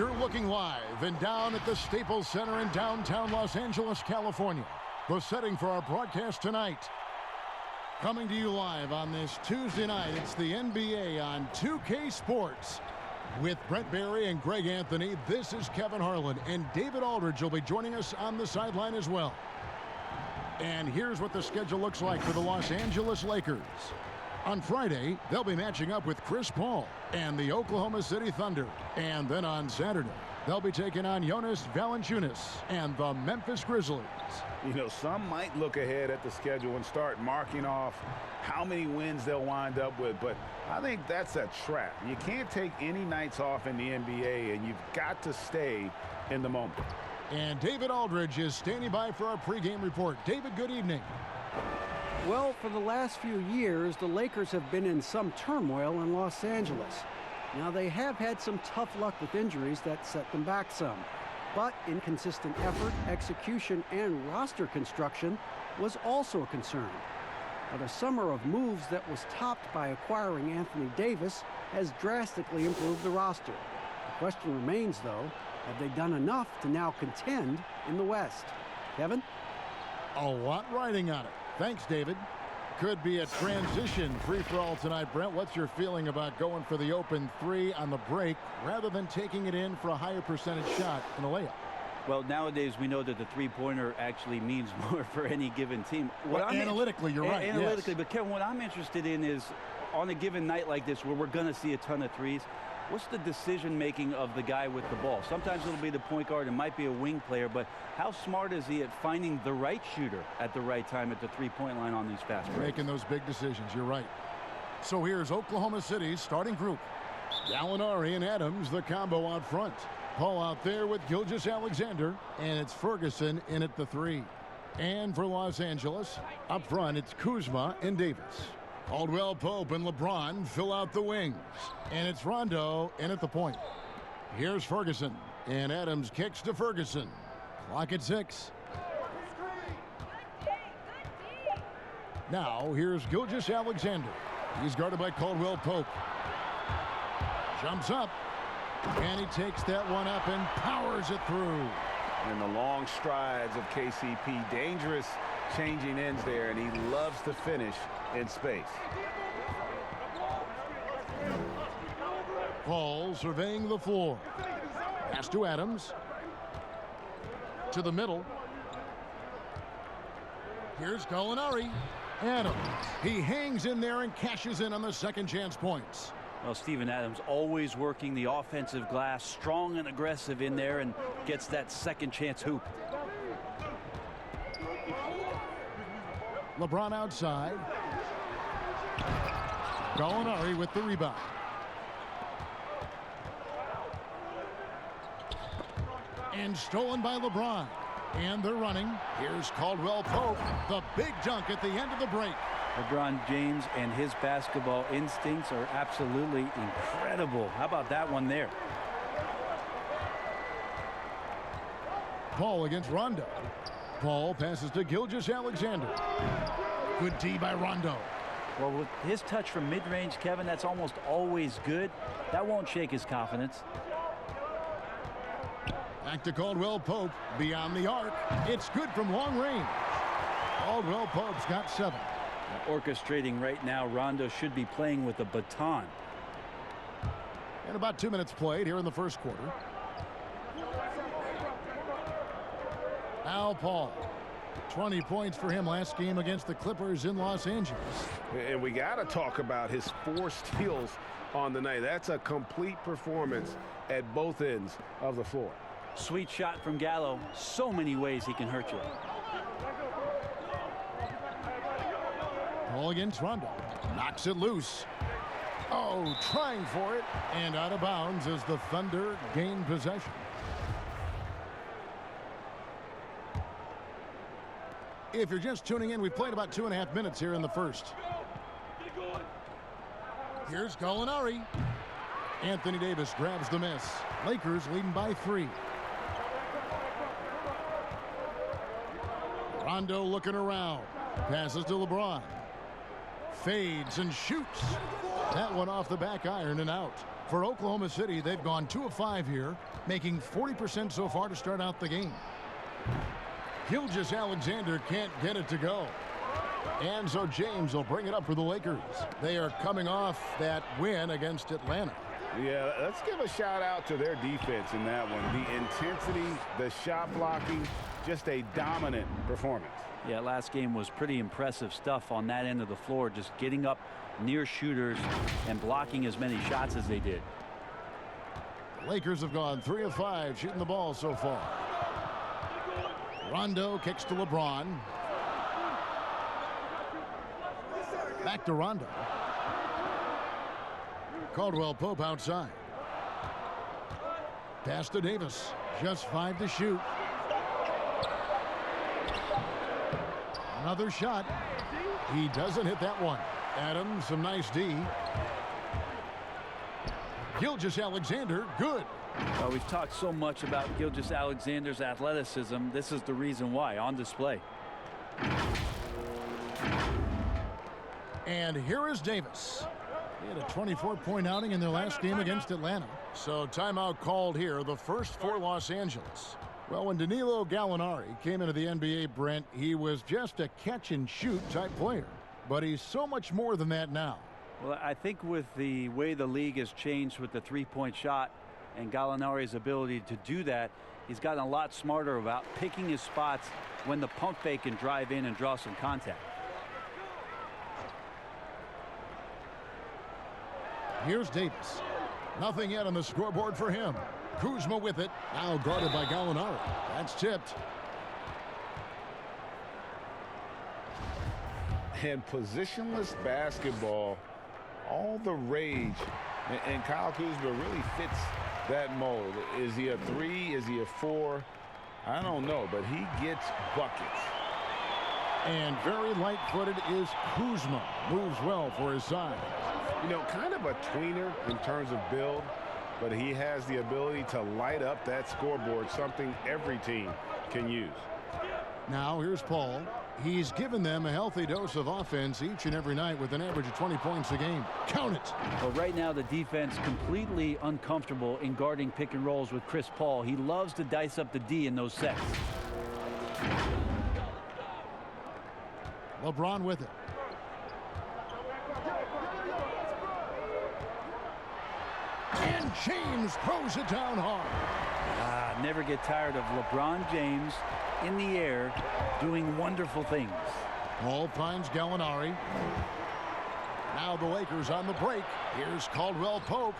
You're looking live and down at the Staples Center in downtown Los Angeles, California. The setting for our broadcast tonight. Coming to you live on this Tuesday night, it's the NBA on 2K Sports. With Brent Barry and Greg Anthony, this is Kevin Harlan, and David Aldridge will be joining us on the sideline as well. And here's what the schedule looks like for the Los Angeles Lakers. On Friday, they'll be matching up with Chris Paul and the Oklahoma City Thunder. And then on Saturday, they'll be taking on Jonas Valanciunas and the Memphis Grizzlies. You know, some might look ahead at the schedule and start marking off how many wins they'll wind up with, but I think that's a trap. You can't take any nights off in the NBA, and you've got to stay in the moment. And David Aldridge is standing by for our pregame report. David, good evening. Well, for the last few years, the Lakers have been in some turmoil in Los Angeles. Now, they have had some tough luck with injuries that set them back some. But inconsistent effort, execution, and roster construction was also a concern. Now, the summer of moves that was topped by acquiring Anthony Davis has drastically improved the roster. The question remains, though, have they done enough to now contend in the West? Kevin? A lot riding on it. Thanks, David. Could be a transition free-for-all tonight, Brent. What's your feeling about going for the open three on the break rather than taking it in for a higher percentage shot in a layup? Well, nowadays we know that the three-pointer actually means more for any given team. Analytically, you're right. Analytically, yes. But Kevin, what I'm interested in is on a given night like this where we're going to see a ton of threes, what's the decision-making of the guy with the ball? Sometimes it'll be the point guard. It might be a wing player. But how smart is he at finding the right shooter at the right time at the three-point line on these fast breaks? Making those big decisions. You're right. So here's Oklahoma City's starting group. Gallinari and Adams, the combo out front. Paul out there with Gilgeous-Alexander. And it's Ferguson in at the three. And for Los Angeles, up front, it's Kuzma and Davis. Caldwell Pope and LeBron fill out the wings. And it's Rondo in at the point. Here's Ferguson. And Adams kicks to Ferguson. Clock at 6. Now here's Gilgeous-Alexander. He's guarded by Caldwell Pope. Jumps up. And he takes that one up and powers it through. And the long strides of KCP. Dangerous changing ends there, and he loves to finish in space. Paul surveying the floor. Pass to Adams. To the middle. Here's Gallinari. Adams. He hangs in there and cashes in on the second chance points. Well, Steven Adams always working the offensive glass, strong and aggressive in there, and gets that second chance hoop. LeBron outside. Gallinari with the rebound. And stolen by LeBron. And they're running. Here's Caldwell Pope. The big dunk at the end of the break. LeBron James and his basketball instincts are absolutely incredible. How about that one there? Paul against Rondo. Paul passes to Gilgeous-Alexander. Good D by Rondo. Well, with his touch from mid-range, Kevin, that's almost always good. That won't shake his confidence. Back to Caldwell Pope. Beyond the arc. It's good from long range. Caldwell Pope's got 7. Orchestrating right now, Rondo should be playing with a baton. And about 2 minutes played here in the first quarter. Al Paul. 20 points for him last game against the Clippers in Los Angeles. And we got to talk about his 4 steals on the night. That's a complete performance at both ends of the floor. Sweet shot from Gallo. So many ways he can hurt you. Paul against Rondo. Knocks it loose. Oh, trying for it. And out of bounds as the Thunder gain possession. If you're just tuning in, we played about 2.5 minutes here in the first. Here's Gallinari. Anthony Davis grabs the miss. Lakers leading by 3. Rondo looking around. Passes to LeBron. Fades and shoots. That one off the back iron and out. For Oklahoma City, they've gone 2 of 5 here, making 40% so far to start out the game. Gilgeous-Alexander can't get it to go. And so James will bring it up for the Lakers. They are coming off that win against Atlanta. Yeah, let's give a shout out to their defense in that one. The intensity, the shot blocking, just a dominant performance. Yeah, last game was pretty impressive stuff on that end of the floor, just getting up near shooters and blocking as many shots as they did. The Lakers have gone 3 of 5 shooting the ball so far. Rondo kicks to LeBron. Back to Rondo. Caldwell Pope outside. Pass to Davis. Just 5 to shoot. Another shot. He doesn't hit that one. Adams, some nice D. Gilgeous-Alexander, good. Well, we've talked so much about Gilgeous-Alexander's athleticism. This is the reason why, on display. And here is Davis. He had a 24-point outing in their last game against Atlanta. So timeout called here, the first for Los Angeles. Well, when Danilo Gallinari came into the NBA, Brent, he was just a catch-and-shoot type player. But he's so much more than that now. Well, I think with the way the league has changed with the three-point shot and Gallinari's ability to do that, he's gotten a lot smarter about picking his spots when the pump fake can drive in and draw some contact. Here's Davis. Nothing yet on the scoreboard for him. Kuzma with it. Now guarded by Gallinari. That's tipped. And positionless basketball, all the rage. And Kyle Kuzma really fits that mold. Is he a 3? Is he a 4? I don't know, but he gets buckets. And very light-footed is Kuzma. Moves well for his size. You know, kind of a tweener in terms of build, but he has the ability to light up that scoreboard, something every team can use. Now here's Paul. He's given them a healthy dose of offense each and every night with an average of 20 points a game. Count it. Well, right now the defense completely uncomfortable in guarding pick and rolls with Chris Paul. He loves to dice up the D in those sets. LeBron with it. And James throws it down hard. Never get tired of LeBron James in the air doing wonderful things. Paul finds Gallinari. Now the Lakers on the break. Here's Caldwell Pope.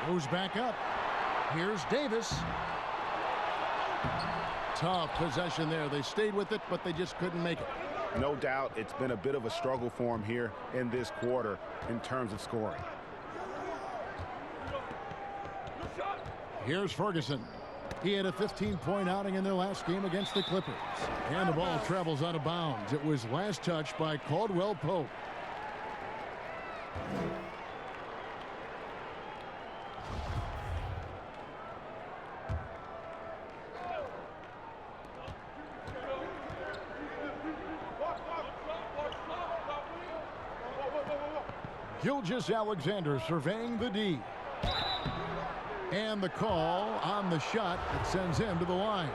Goes back up. Here's Davis. Tough possession there. They stayed with it, but they just couldn't make it. No doubt it's been a bit of a struggle for him here in this quarter in terms of scoring. Here's Ferguson. He had a 15-point outing in their last game against the Clippers. And the ball travels out of bounds. It was last touched by Caldwell Pope. Gilgeous-Alexander surveying the D. And the call on the shot that sends him to the line.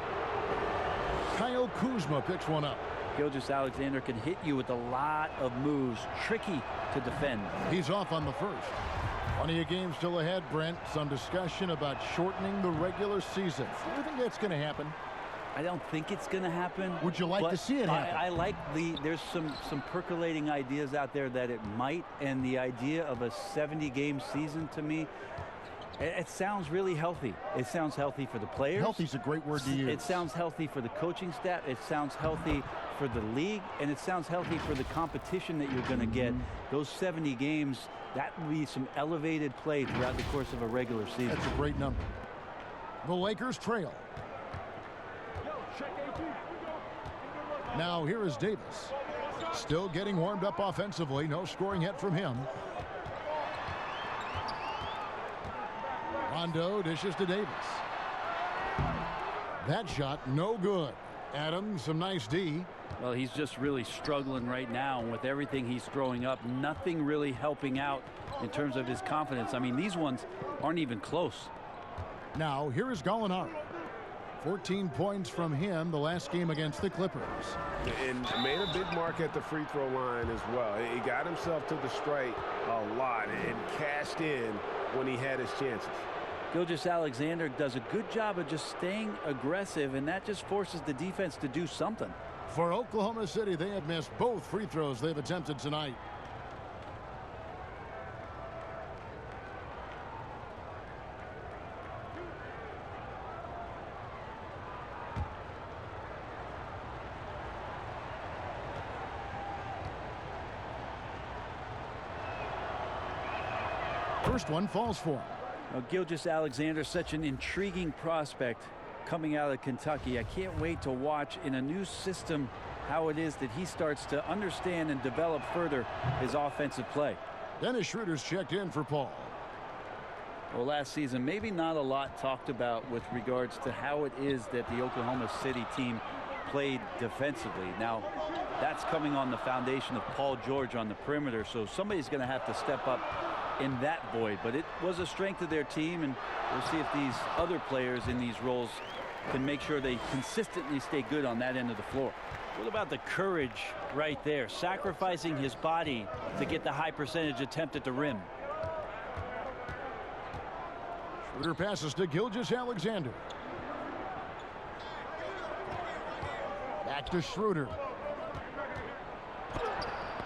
Kyle Kuzma picks one up. Gilgeous-Alexander can hit you with a lot of moves. Tricky to defend. He's off on the first. Plenty of games still ahead, Brent. Some discussion about shortening the regular season. Do you think that's going to happen? I don't think it's going to happen. Would you like to see it happen? I like there's some percolating ideas out there that it might, and the idea of a 70-game season to me, it sounds really healthy. It sounds healthy for the players. Healthy's a great word to use. It sounds healthy for the coaching staff. It sounds healthy for the league, and it sounds healthy for the competition that you're going to get. Those 70 games, that would be some elevated play throughout the course of a regular season. That's a great number. The Lakers trail. Now here is Davis. Still getting warmed up offensively. No scoring yet from him. Rondo dishes to Davis. That shot no good. Adams, some nice D. Well, he's just really struggling right now, and with everything he's throwing up, nothing really helping out in terms of his confidence. I mean, these ones aren't even close. Now, here is Gallinari. 14 points from him the last game against the Clippers. And made a big mark at the free throw line as well. He got himself to the strike a lot and cashed in when he had his chances. Gilgeous-Alexander does a good job of just staying aggressive, and that just forces the defense to do something. For Oklahoma City, they have missed both free throws they've attempted tonight. First one falls for him. Now, Gilgeous-Alexander, such an intriguing prospect coming out of Kentucky. I can't wait to watch in a new system how it is that he starts to understand and develop further his offensive play. Dennis Schroeder's checked in for Paul. Well, last season, maybe not a lot talked about with regards to how it is that the Oklahoma City team played defensively. Now, that's coming on the foundation of Paul George on the perimeter, so somebody's going to have to step up in that void. But it was a strength of their team, and we'll see if these other players in these roles can make sure they consistently stay good on that end of the floor. What about the courage right there, sacrificing his body to get the high percentage attempt at the rim? Schroeder passes to Gilgeous-Alexander. Back to Schroeder.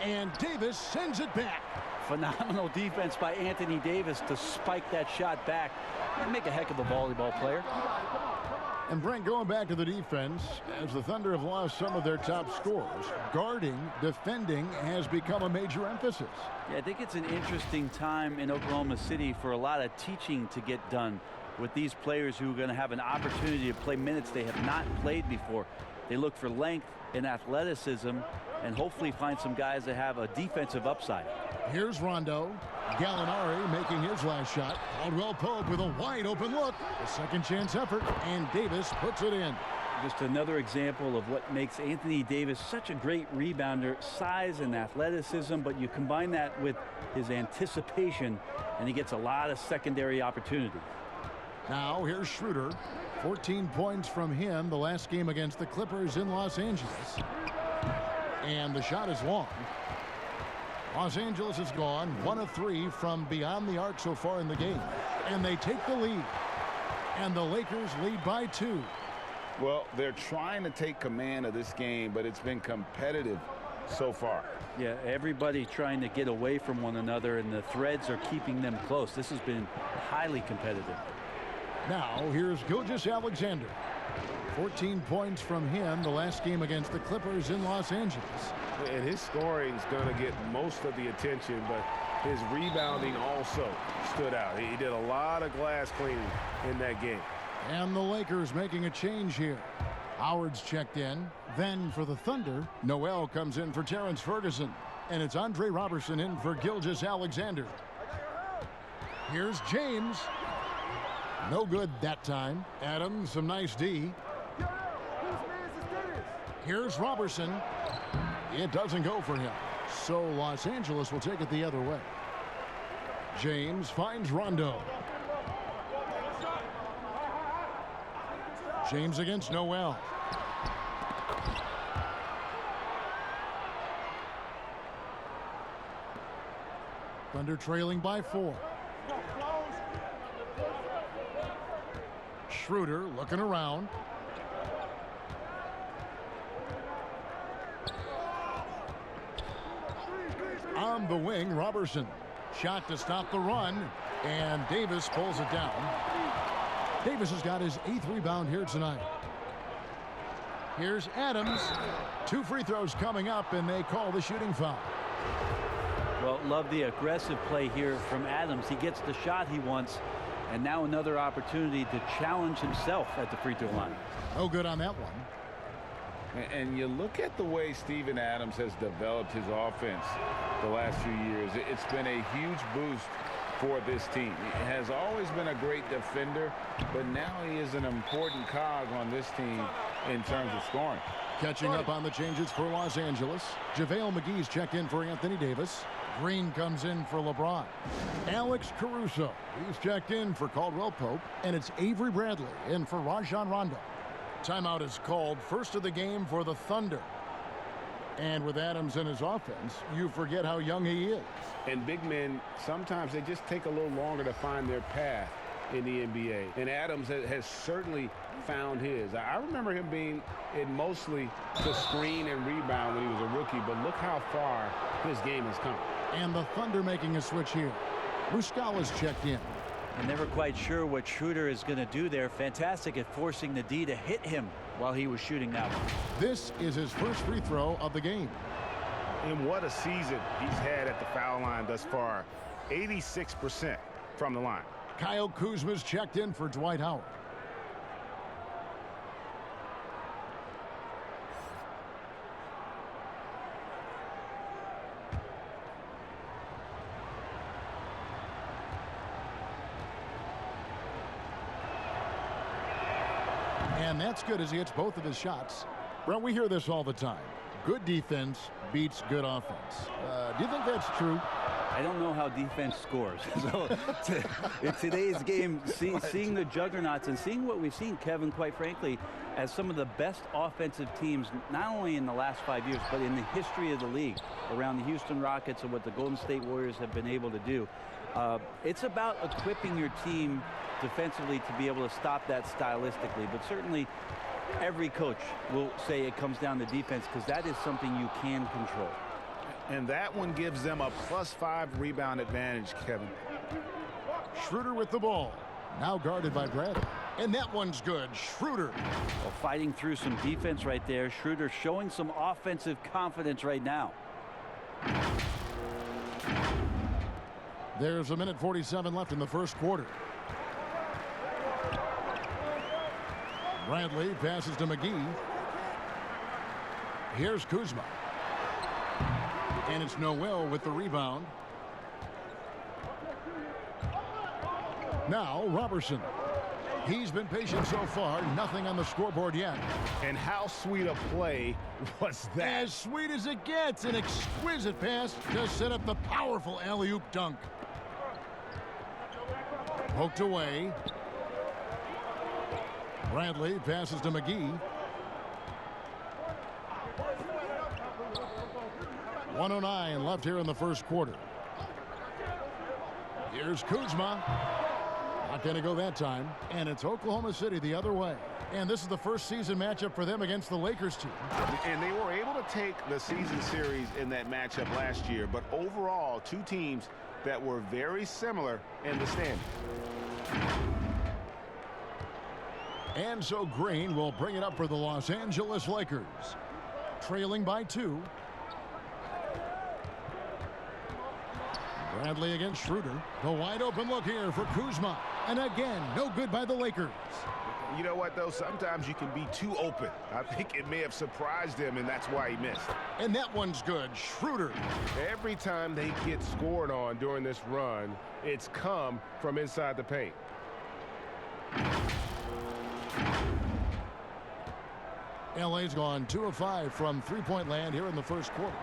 And Davis sends it back. Phenomenal defense by Anthony Davis to spike that shot back. He'd make a heck of a volleyball player. And Brent, going back to the defense, as the Thunder have lost some of their top scorers, guarding, defending has become a major emphasis. Yeah, I think it's an interesting time in Oklahoma City for a lot of teaching to get done with these players who are going to have an opportunity to play minutes they have not played before. They look for length and athleticism and hopefully find some guys that have a defensive upside. Here's Rondo. Gallinari making his last shot. Caldwell Pope with a wide open look. A second chance effort, and Davis puts it in. Just another example of what makes Anthony Davis such a great rebounder. Size and athleticism, but you combine that with his anticipation, and he gets a lot of secondary opportunity. Now here's Schroeder. 14 points from him the last game against the Clippers in Los Angeles. And the shot is long. Los Angeles is gone 1 of 3 from beyond the arc so far in the game. And they take the lead. And the Lakers lead by 2. Well, they're trying to take command of this game, but it's been competitive so far. Yeah, everybody trying to get away from one another, and the threads are keeping them close. This has been highly competitive. Now here's Gilgeous-Alexander. 14 points from him the last game against the Clippers in Los Angeles. And his scoring is going to get most of the attention, but his rebounding also stood out. He did a lot of glass cleaning in that game. And the Lakers making a change here. Howard's checked in. Then for the Thunder, Noel comes in for Terrence Ferguson. And it's Andre Robertson in for Gilgeous-Alexander. Here's James. No good that time. Adams, some nice D. Here's Robertson. It doesn't go for him. So Los Angeles will take it the other way. James finds Rondo. James against Noel. Thunder trailing by 4. Schroeder looking around. On the wing, Robertson. Shot to stop the run, and Davis pulls it down. Davis has got his 8th rebound here tonight. Here's Adams. 2 free throws coming up, and they call the shooting foul. Well, love the aggressive play here from Adams. He gets the shot he wants, and now another opportunity to challenge himself at the free throw line. No good on that one. And you look at the way Steven Adams has developed his offense the last few years. It's been a huge boost for this team. He has always been a great defender, but now he is an important cog on this team in terms of scoring. Catching up on the changes for Los Angeles. JaVale McGee's checked in for Anthony Davis. Green comes in for LeBron. Alex Caruso, he's checked in for Caldwell Pope. And it's Avery Bradley in for Rajon Rondo. Timeout is called, first of the game for the Thunder. And with Adams in his offense, you forget how young he is. And big men, sometimes they just take a little longer to find their path in the NBA. And Adams has certainly found his. I remember him being in mostly the screen and rebound when he was a rookie, but look how far his game has come. And the Thunder making a switch here. Muscala's checked in. I'm never quite sure what Schroeder is going to do there. Fantastic at forcing the D to hit him while he was shooting that one. This is his first free throw of the game. And what a season he's had at the foul line thus far. 86% from the line. Kyle Kuzma's checked in for Dwight Howard. And that's good as he hits both of his shots. Well, we hear this all the time. Good defense beats good offense. Do you think that's true? I don't know how defense scores. So in today's game, seeing the juggernauts and seeing what we've seen, Kevin, quite frankly, as some of the best offensive teams, not only in the last 5 years, but in the history of the league, around the Houston Rockets and what the Golden State Warriors have been able to do. It's about equipping your team defensively to be able to stop that stylistically, but certainly every coach will say it comes down to defense because that is something you can control. And that one gives them a +5 rebound advantage, Kevin. Schroeder with the ball. Now guarded by Bradley. And that one's good. Schroeder. Well, fighting through some defense right there. Schroeder showing some offensive confidence right now. There's 1:47 left in the first quarter. Bradley passes to McGee. Here's Kuzma. And it's Noel with the rebound. Now Robertson. He's been patient so far. Nothing on the scoreboard yet. And how sweet a play was that? As sweet as it gets. An exquisite pass to set up the powerful alley-oop dunk. Poked away. Bradley passes to McGee. 1:09 left here in the first quarter. Here's Kuzma. Not going to go that time. And it's Oklahoma City the other way. And this is the first season matchup for them against the Lakers team. And they were able to take the season series in that matchup last year. But overall, two teams that were very similar in the standings. And so Green will bring it up for the Los Angeles Lakers. Trailing by 2. Bradley against Schroeder. The wide open look here for Kuzma. And again, no good by the Lakers. You know what, though? Sometimes you can be too open. I think it may have surprised him, and that's why he missed. And that one's good. Schroeder. Every time they get scored on during this run, it's come from inside the paint. LA's gone 2 of 5 from three-point land here in the first quarter.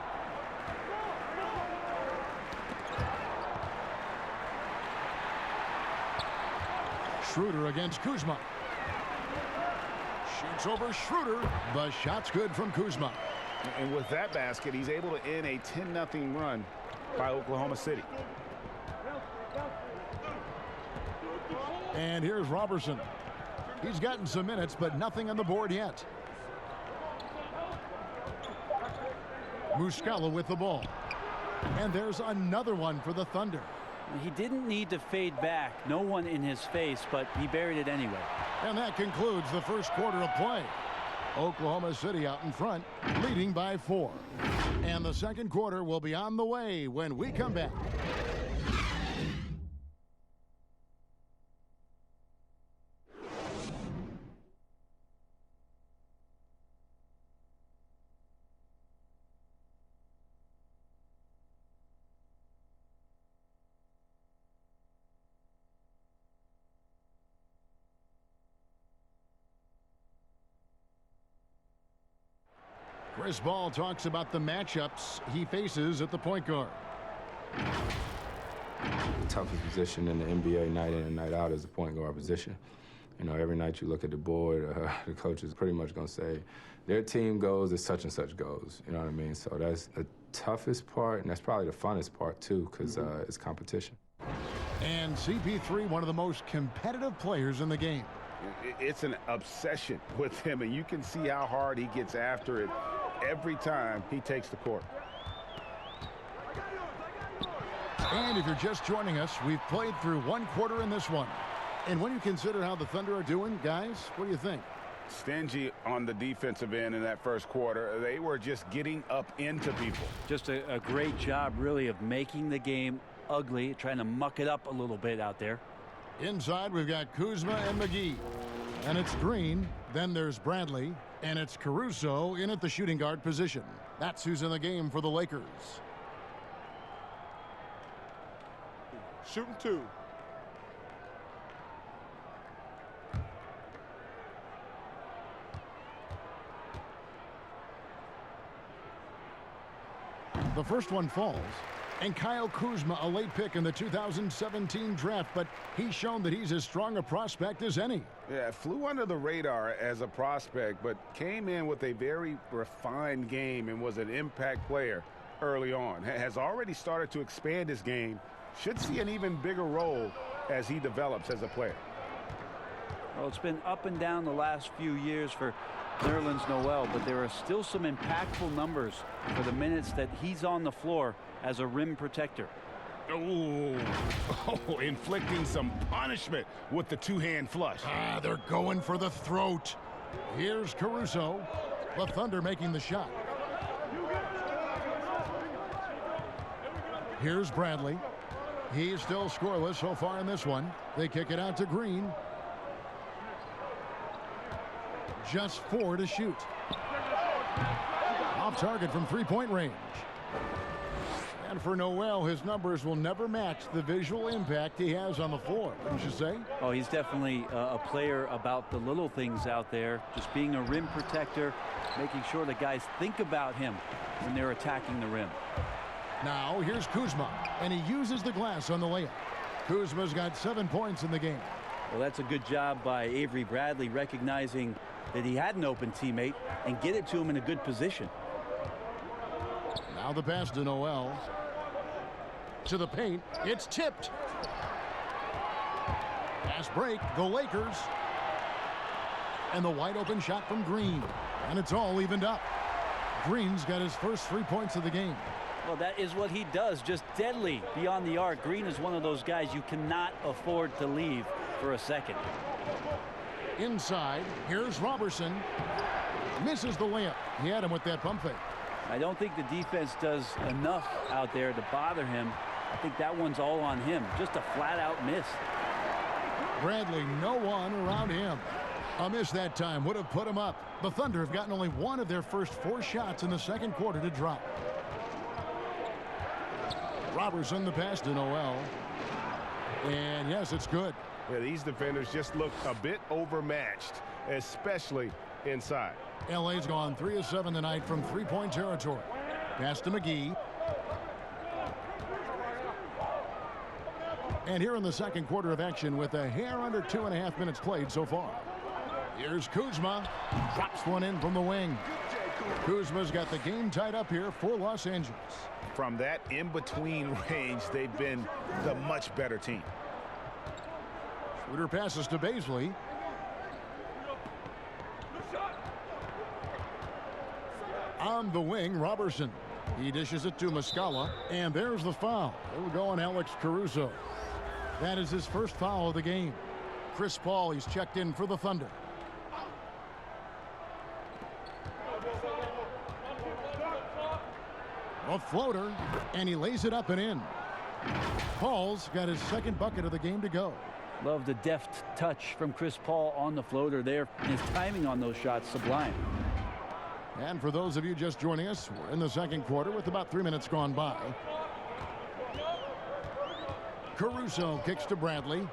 Schroeder against Kuzma. Shoots over Schroeder. The shot's good from Kuzma. And with that basket, he's able to end a 10-0 run by Oklahoma City. And here's Robertson. He's gotten some minutes, but nothing on the board yet. Muscala with the ball. And there's another one for the Thunder. He didn't need to fade back. No one in his face, but he buried it anyway. And that concludes the first quarter of play. Oklahoma City out in front, leading by 4. And the second quarter will be on the way when we come back. Chris Ball talks about the matchups he faces at the point guard. The toughest position in the NBA night in and night out is the point guard position. You know, every night you look at the board, the coach is pretty much going to say, their team goes as such and such goes. You know what I mean? So that's the toughest part, and that's probably the funnest part, too, because it's competition. And CP3, one of the most competitive players in the game. It's an obsession with him, and you can see how hard he gets after it every time he takes the court. And if you're just joining us, we've played through one quarter in this one. And when you consider how the Thunder are doing, guys, what do you think? Stingy on the defensive end in that first quarter. They were just getting up into people. Just a great job, really, of making the game ugly, trying to muck it up a little bit out there. Inside, we've got Kuzma and McGee. And it's Green. Then there's Bradley. And it's Caruso in at the shooting guard position. That's who's in the game for the Lakers. Shooting two. The first one falls. And Kyle Kuzma, a late pick in the 2017 draft, but he's shown that he's as strong a prospect as any. Yeah, flew under the radar as a prospect, but came in with a very refined game and was an impact player early on. Has already started to expand his game. Should see an even bigger role as he develops as a player. Well, it's been up and down the last few years for Nerlens Noel, but there are still some impactful numbers for the minutes that he's on the floor as a rim protector. Oh, inflicting some punishment with the two-hand flush. They're going for the throat. Here's Caruso. The Thunder making the shot. Here's Bradley. He's still scoreless so far in this one. They kick it out to Green. Just 4 to shoot. Off target from three-point range. And for Noel, his numbers will never match the visual impact he has on the floor, wouldn't you say? Oh, he's definitely a player about the little things out there, just being a rim protector, making sure that guys think about him when they're attacking the rim. Now, here's Kuzma, and he uses the glass on the layup. Kuzma's got 7 points in the game. Well, that's a good job by Avery Bradley, recognizing that he had an open teammate and get it to him in a good position. Now the pass to Noel. To the paint. It's tipped. Pass break. The Lakers. And the wide open shot from Green. And it's all evened up. Green's got his first 3 points of the game. Well, that is what he does. Just deadly beyond the arc. Green is one of those guys you cannot afford to leave for a second. Inside. Here's Robertson. Misses the layup. He had him with that pump fake. I don't think the defense does enough out there to bother him. I think that one's all on him. Just a flat-out miss. Bradley, no one around him. A miss that time would have put him up. The Thunder have gotten only one of their first 4 shots in the second quarter to drop. Robertson, the pass to Noel. And yes, it's good. Yeah, these defenders just look a bit overmatched, especially inside. LA's gone 3 of 7 tonight from three-point territory. Pass to McGee. And here in the second quarter of action with a hair under 2.5 minutes played so far. Here's Kuzma. Drops one in from the wing. Kuzma's got the game tied up here for Los Angeles. From that in-between range, they've been the much better team. Schroeder passes to Baisley. On the wing, Robertson. He dishes it to Muscala, and there's the foul. It'll go on Alex Caruso. That is his first foul of the game. Chris Paul, he's checked in for the Thunder. A floater, and he lays it up and in. Paul's got his second bucket of the game to go. Love the deft touch from Chris Paul on the floater there. His timing on those shots, sublime. And for those of you just joining us, we're in the second quarter with about 3 minutes gone by. Caruso kicks to Bradley.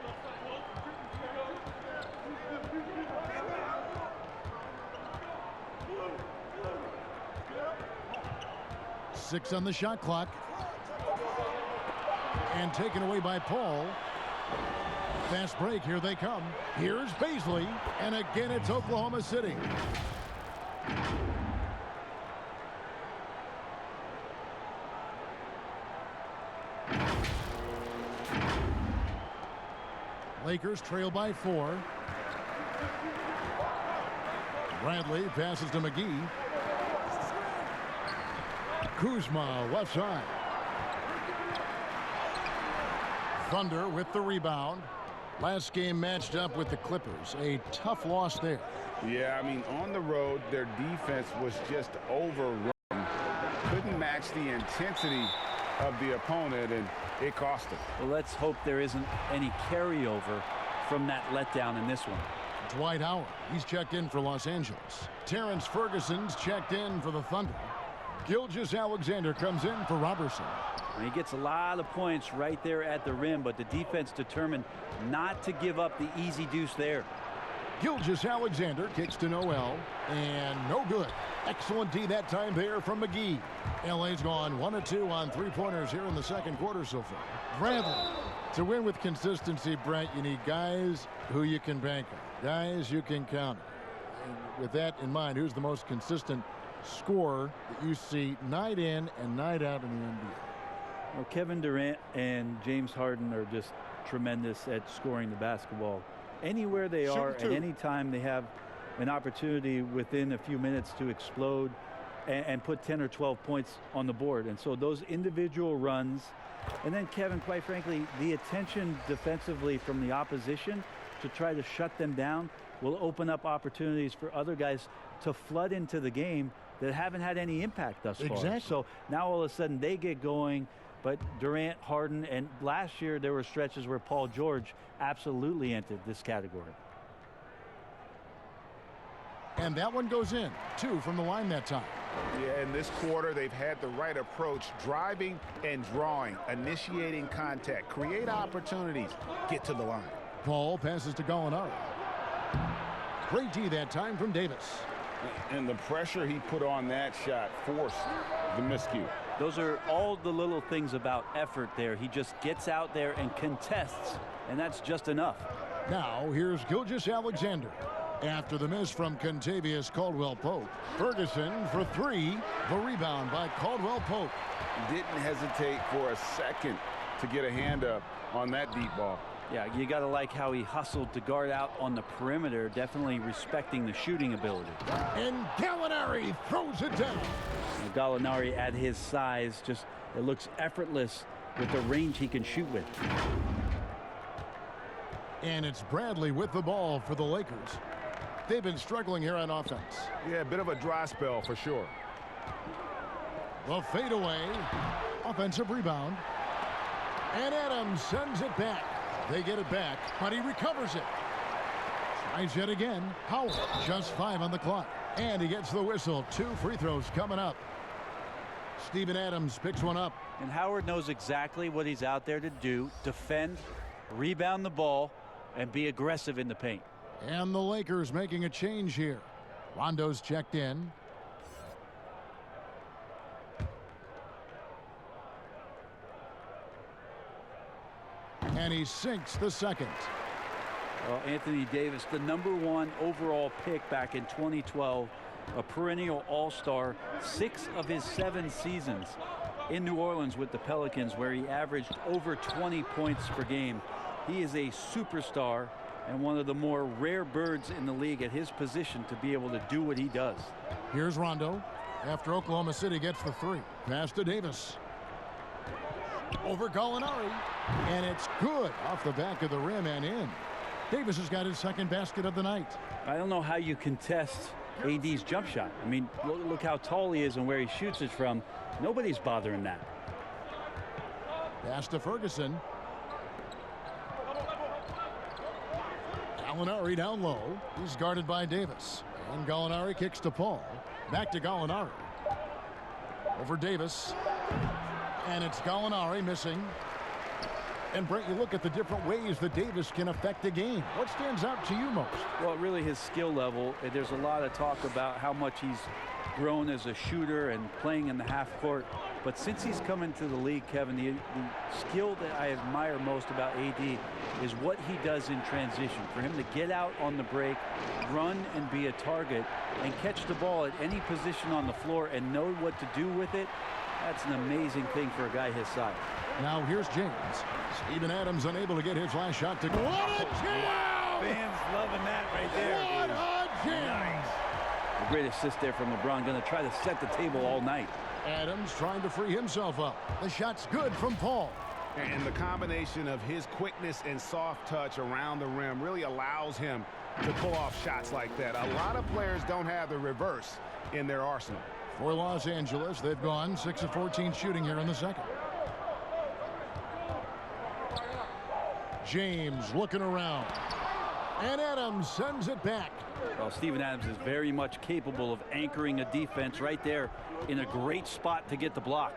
6 on the shot clock. And taken away by Paul. Fast break, here they come. Here's Baisley, and again it's Oklahoma City. Lakers trail by 4. Bradley passes to McGee. Kuzma left side. Thunder with the rebound. Last game matched up with the Clippers. A tough loss there. Yeah, I mean, on the road, their defense was just overrun. Couldn't match the intensity of the opponent, and it cost them. Well, let's hope there isn't any carryover from that letdown in this one. Dwight Howard, he's checked in for Los Angeles. Terrence Ferguson's checked in for the Thunder. Gilgeous-Alexander comes in for Robertson. He gets a lot of points right there at the rim, but the defense determined not to give up the easy deuce there. Gilgeous-Alexander kicks to Noel, and no good. Excellent D that time there from McGee. LA's gone 1 of 2 on 3-pointers here in the second quarter so far. Bradley. To win with consistency, Brent, you need guys who you can bank on, guys you can count on. And with that in mind, who's the most consistent scorer that you see night in and night out in the NBA? Well, Kevin Durant and James Harden are just tremendous at scoring the basketball. Anywhere they are, at any time they have an opportunity within a few minutes to explode and put 10 or 12 points on the board. And so those individual runs, and then Kevin, quite frankly, the attention defensively from the opposition to try to shut them down will open up opportunities for other guys to flood into the game that haven't had any impact thus far. Exactly. So now all of a sudden they get going. But Durant, Harden, and last year there were stretches where Paul George absolutely entered this category. And that one goes in. 2 from the line that time. Yeah, in this quarter, they've had the right approach, driving and drawing, initiating contact, create opportunities, get to the line. Paul passes to Gallinari. Great D that time from Davis. And the pressure he put on that shot forced the miscue. Those are all the little things about effort there. He just gets out there and contests, and that's just enough. Now here's Gilgeous-Alexander. After the miss from Contavious Caldwell-Pope. Ferguson for 3. The rebound by Caldwell-Pope. Didn't hesitate for a second to get a hand up on that deep ball. Yeah, you got to like how he hustled to guard out on the perimeter, definitely respecting the shooting ability. And Gallinari throws it down. And Gallinari at his size, just it looks effortless with the range he can shoot with. And it's Bradley with the ball for the Lakers. They've been struggling here on offense. Yeah, a bit of a dry spell for sure. The fadeaway. Offensive rebound. And Adams sends it back. They get it back, but he recovers it. Tries yet again. Howard, just 5 on the clock. And he gets the whistle. 2 free throws coming up. Steven Adams picks one up. And Howard knows exactly what he's out there to do. Defend, rebound the ball, and be aggressive in the paint. And the Lakers making a change here. Rondo's checked in. And he sinks the second. Well, Anthony Davis, the #1 overall pick back in 2012, a perennial all-star, 6 of his 7 seasons in New Orleans with the Pelicans, where he averaged over 20 points per game. He is a superstar and one of the more rare birds in the league at his position to be able to do what he does. Here's Rondo after Oklahoma City gets the 3. Pass to Davis. Over Gallinari. And it's good off the back of the rim and in. Davis has got his second basket of the night. I don't know how you contest AD's jump shot. I mean, look how tall he is and where he shoots it from. Nobody's bothering that. Pass to Ferguson. Gallinari down low. He's guarded by Davis. And Gallinari kicks to Paul. Back to Gallinari. Over Davis. And it's Gallinari missing. And Brent, you look at the different ways that Davis can affect the game. What stands out to you most? Well, really his skill level. There's a lot of talk about how much he's grown as a shooter and playing in the half court. But since he's come into the league, Kevin, the skill that I admire most about AD is what he does in transition. For him to get out on the break, run and be a target, and catch the ball at any position on the floor and know what to do with it, that's an amazing thing for a guy his size. Now here's James. Steven Adams unable to get his last shot to go. What a jam! Fans loving that right there. What a jam! Nice. A great assist there from LeBron. Going to try to set the table all night. Adams trying to free himself up. The shot's good from Paul. And the combination of his quickness and soft touch around the rim really allows him to pull off shots like that. A lot of players don't have the reverse in their arsenal. For Los Angeles, they've gone 6 of 14 shooting here in the second. James looking around. And Adams sends it back. Well, Steven Adams is very much capable of anchoring a defense right there in a great spot to get the block.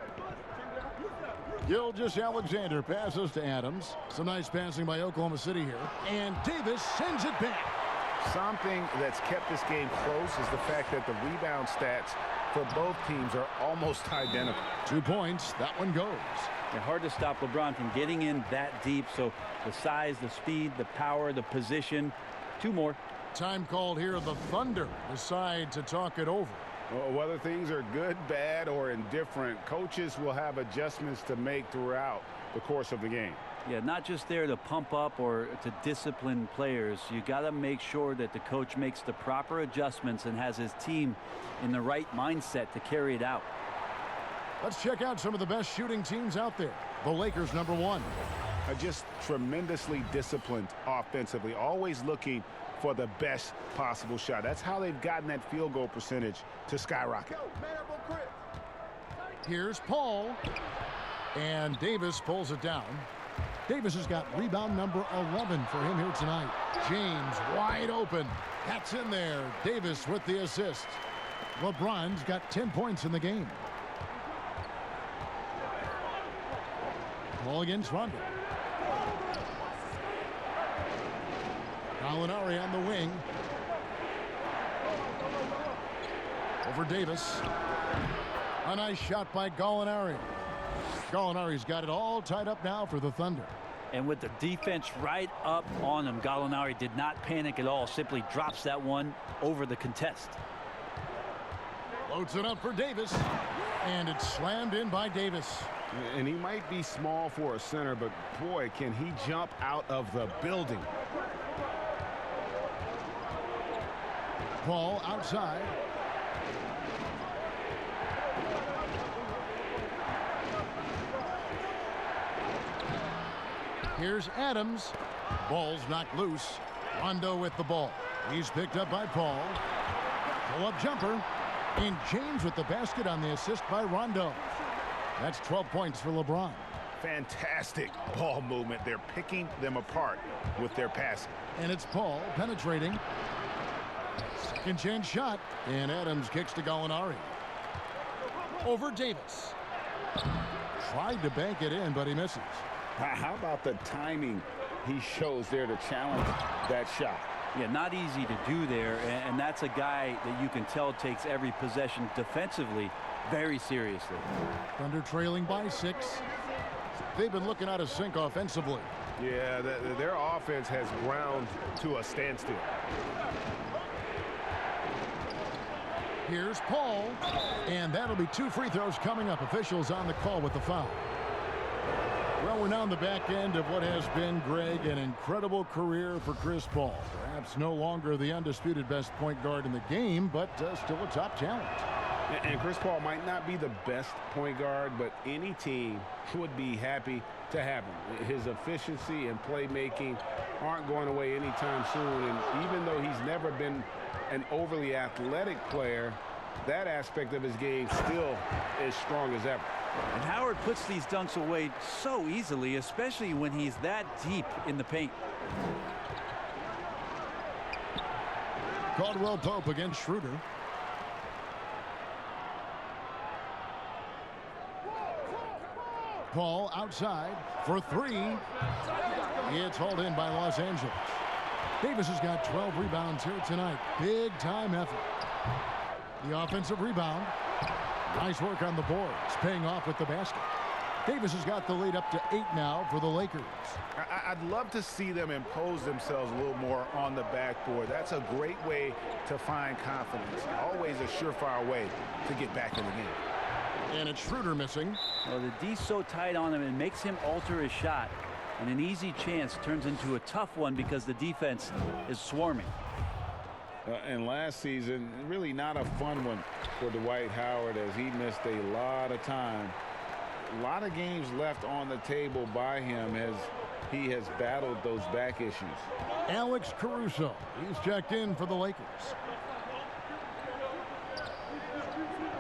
Gilgeous-Alexander passes to Adams. Some nice passing by Oklahoma City here. And Davis sends it back. Something that's kept this game close is the fact that the rebound stats for both teams are almost identical. 2 points. That one goes. Yeah, hard to stop LeBron from getting in that deep. So the size, the speed, the power, the position. 2 more. Time called here. The Thunder decide to talk it over. Well, whether things are good, bad, or indifferent, coaches will have adjustments to make throughout the course of the game. Yeah, not just there to pump up or to discipline players. You got to make sure that the coach makes the proper adjustments and has his team in the right mindset to carry it out. Let's check out some of the best shooting teams out there. The Lakers, number 1. Just tremendously disciplined offensively, always looking for the best possible shot. That's how they've gotten that field goal percentage to skyrocket. Here's Paul. And Davis pulls it down. Davis has got rebound number 11 for him here tonight. James wide open. That's in there. Davis with the assist. LeBron's got 10 points in the game. Ball against Rondo. Gallinari on the wing. Over Davis. A nice shot by Gallinari. Gallinari's got it all tied up now for the Thunder. And with the defense right up on him, Gallinari did not panic at all. Simply drops that one over the contest. Loads it up for Davis. And it's slammed in by Davis. And he might be small for a center, but boy, can he jump out of the building. Paul outside. Here's Adams. Ball's knocked loose. Rondo with the ball. He's picked up by Paul. Pull-up jumper. And James with the basket on the assist by Rondo. That's 12 points for LeBron. Fantastic ball movement. They're picking them apart with their passing. And it's Paul penetrating. Second chance shot. And Adams kicks to Gallinari. Over Davis. Tried to bank it in, but he misses. How about the timing he shows there to challenge that shot? Yeah, not easy to do there. And that's a guy that you can tell takes every possession defensively very seriously. Thunder trailing by 6. They've been looking out of sync offensively. Yeah, their offense has ground to a standstill. Here's Paul. And that'll be 2 free throws coming up. Officials on the call with the foul. Well, we're now on the back end of what has been, Greg, an incredible career for Chris Paul. Perhaps no longer the undisputed best point guard in the game, but still a top talent. And Chris Paul might not be the best point guard, but any team would be happy to have him. His efficiency and playmaking aren't going away anytime soon. And even though he's never been an overly athletic player, that aspect of his game still is strong as ever. And Howard puts these dunks away so easily, especially when he's that deep in the paint. Caldwell Pope against Schroeder. Paul outside for 3. It's hauled in by Los Angeles. Davis has got 12 rebounds here tonight. Big time effort. The offensive rebound. Nice work on the boards, paying off with the basket. Davis has got the lead up to 8 now for the Lakers. I'd love to see them impose themselves a little more on the backboard. That's a great way to find confidence. Always a surefire way to get back in the game. And it's Schroeder missing. Well, the D's so tight on him, it makes him alter his shot. And an easy chance turns into a tough one because the defense is swarming. And last season, really not a fun one for Dwight Howard as he missed a lot of time. A lot of games left on the table by him as he has battled those back issues. Alex Caruso, he's checked in for the Lakers.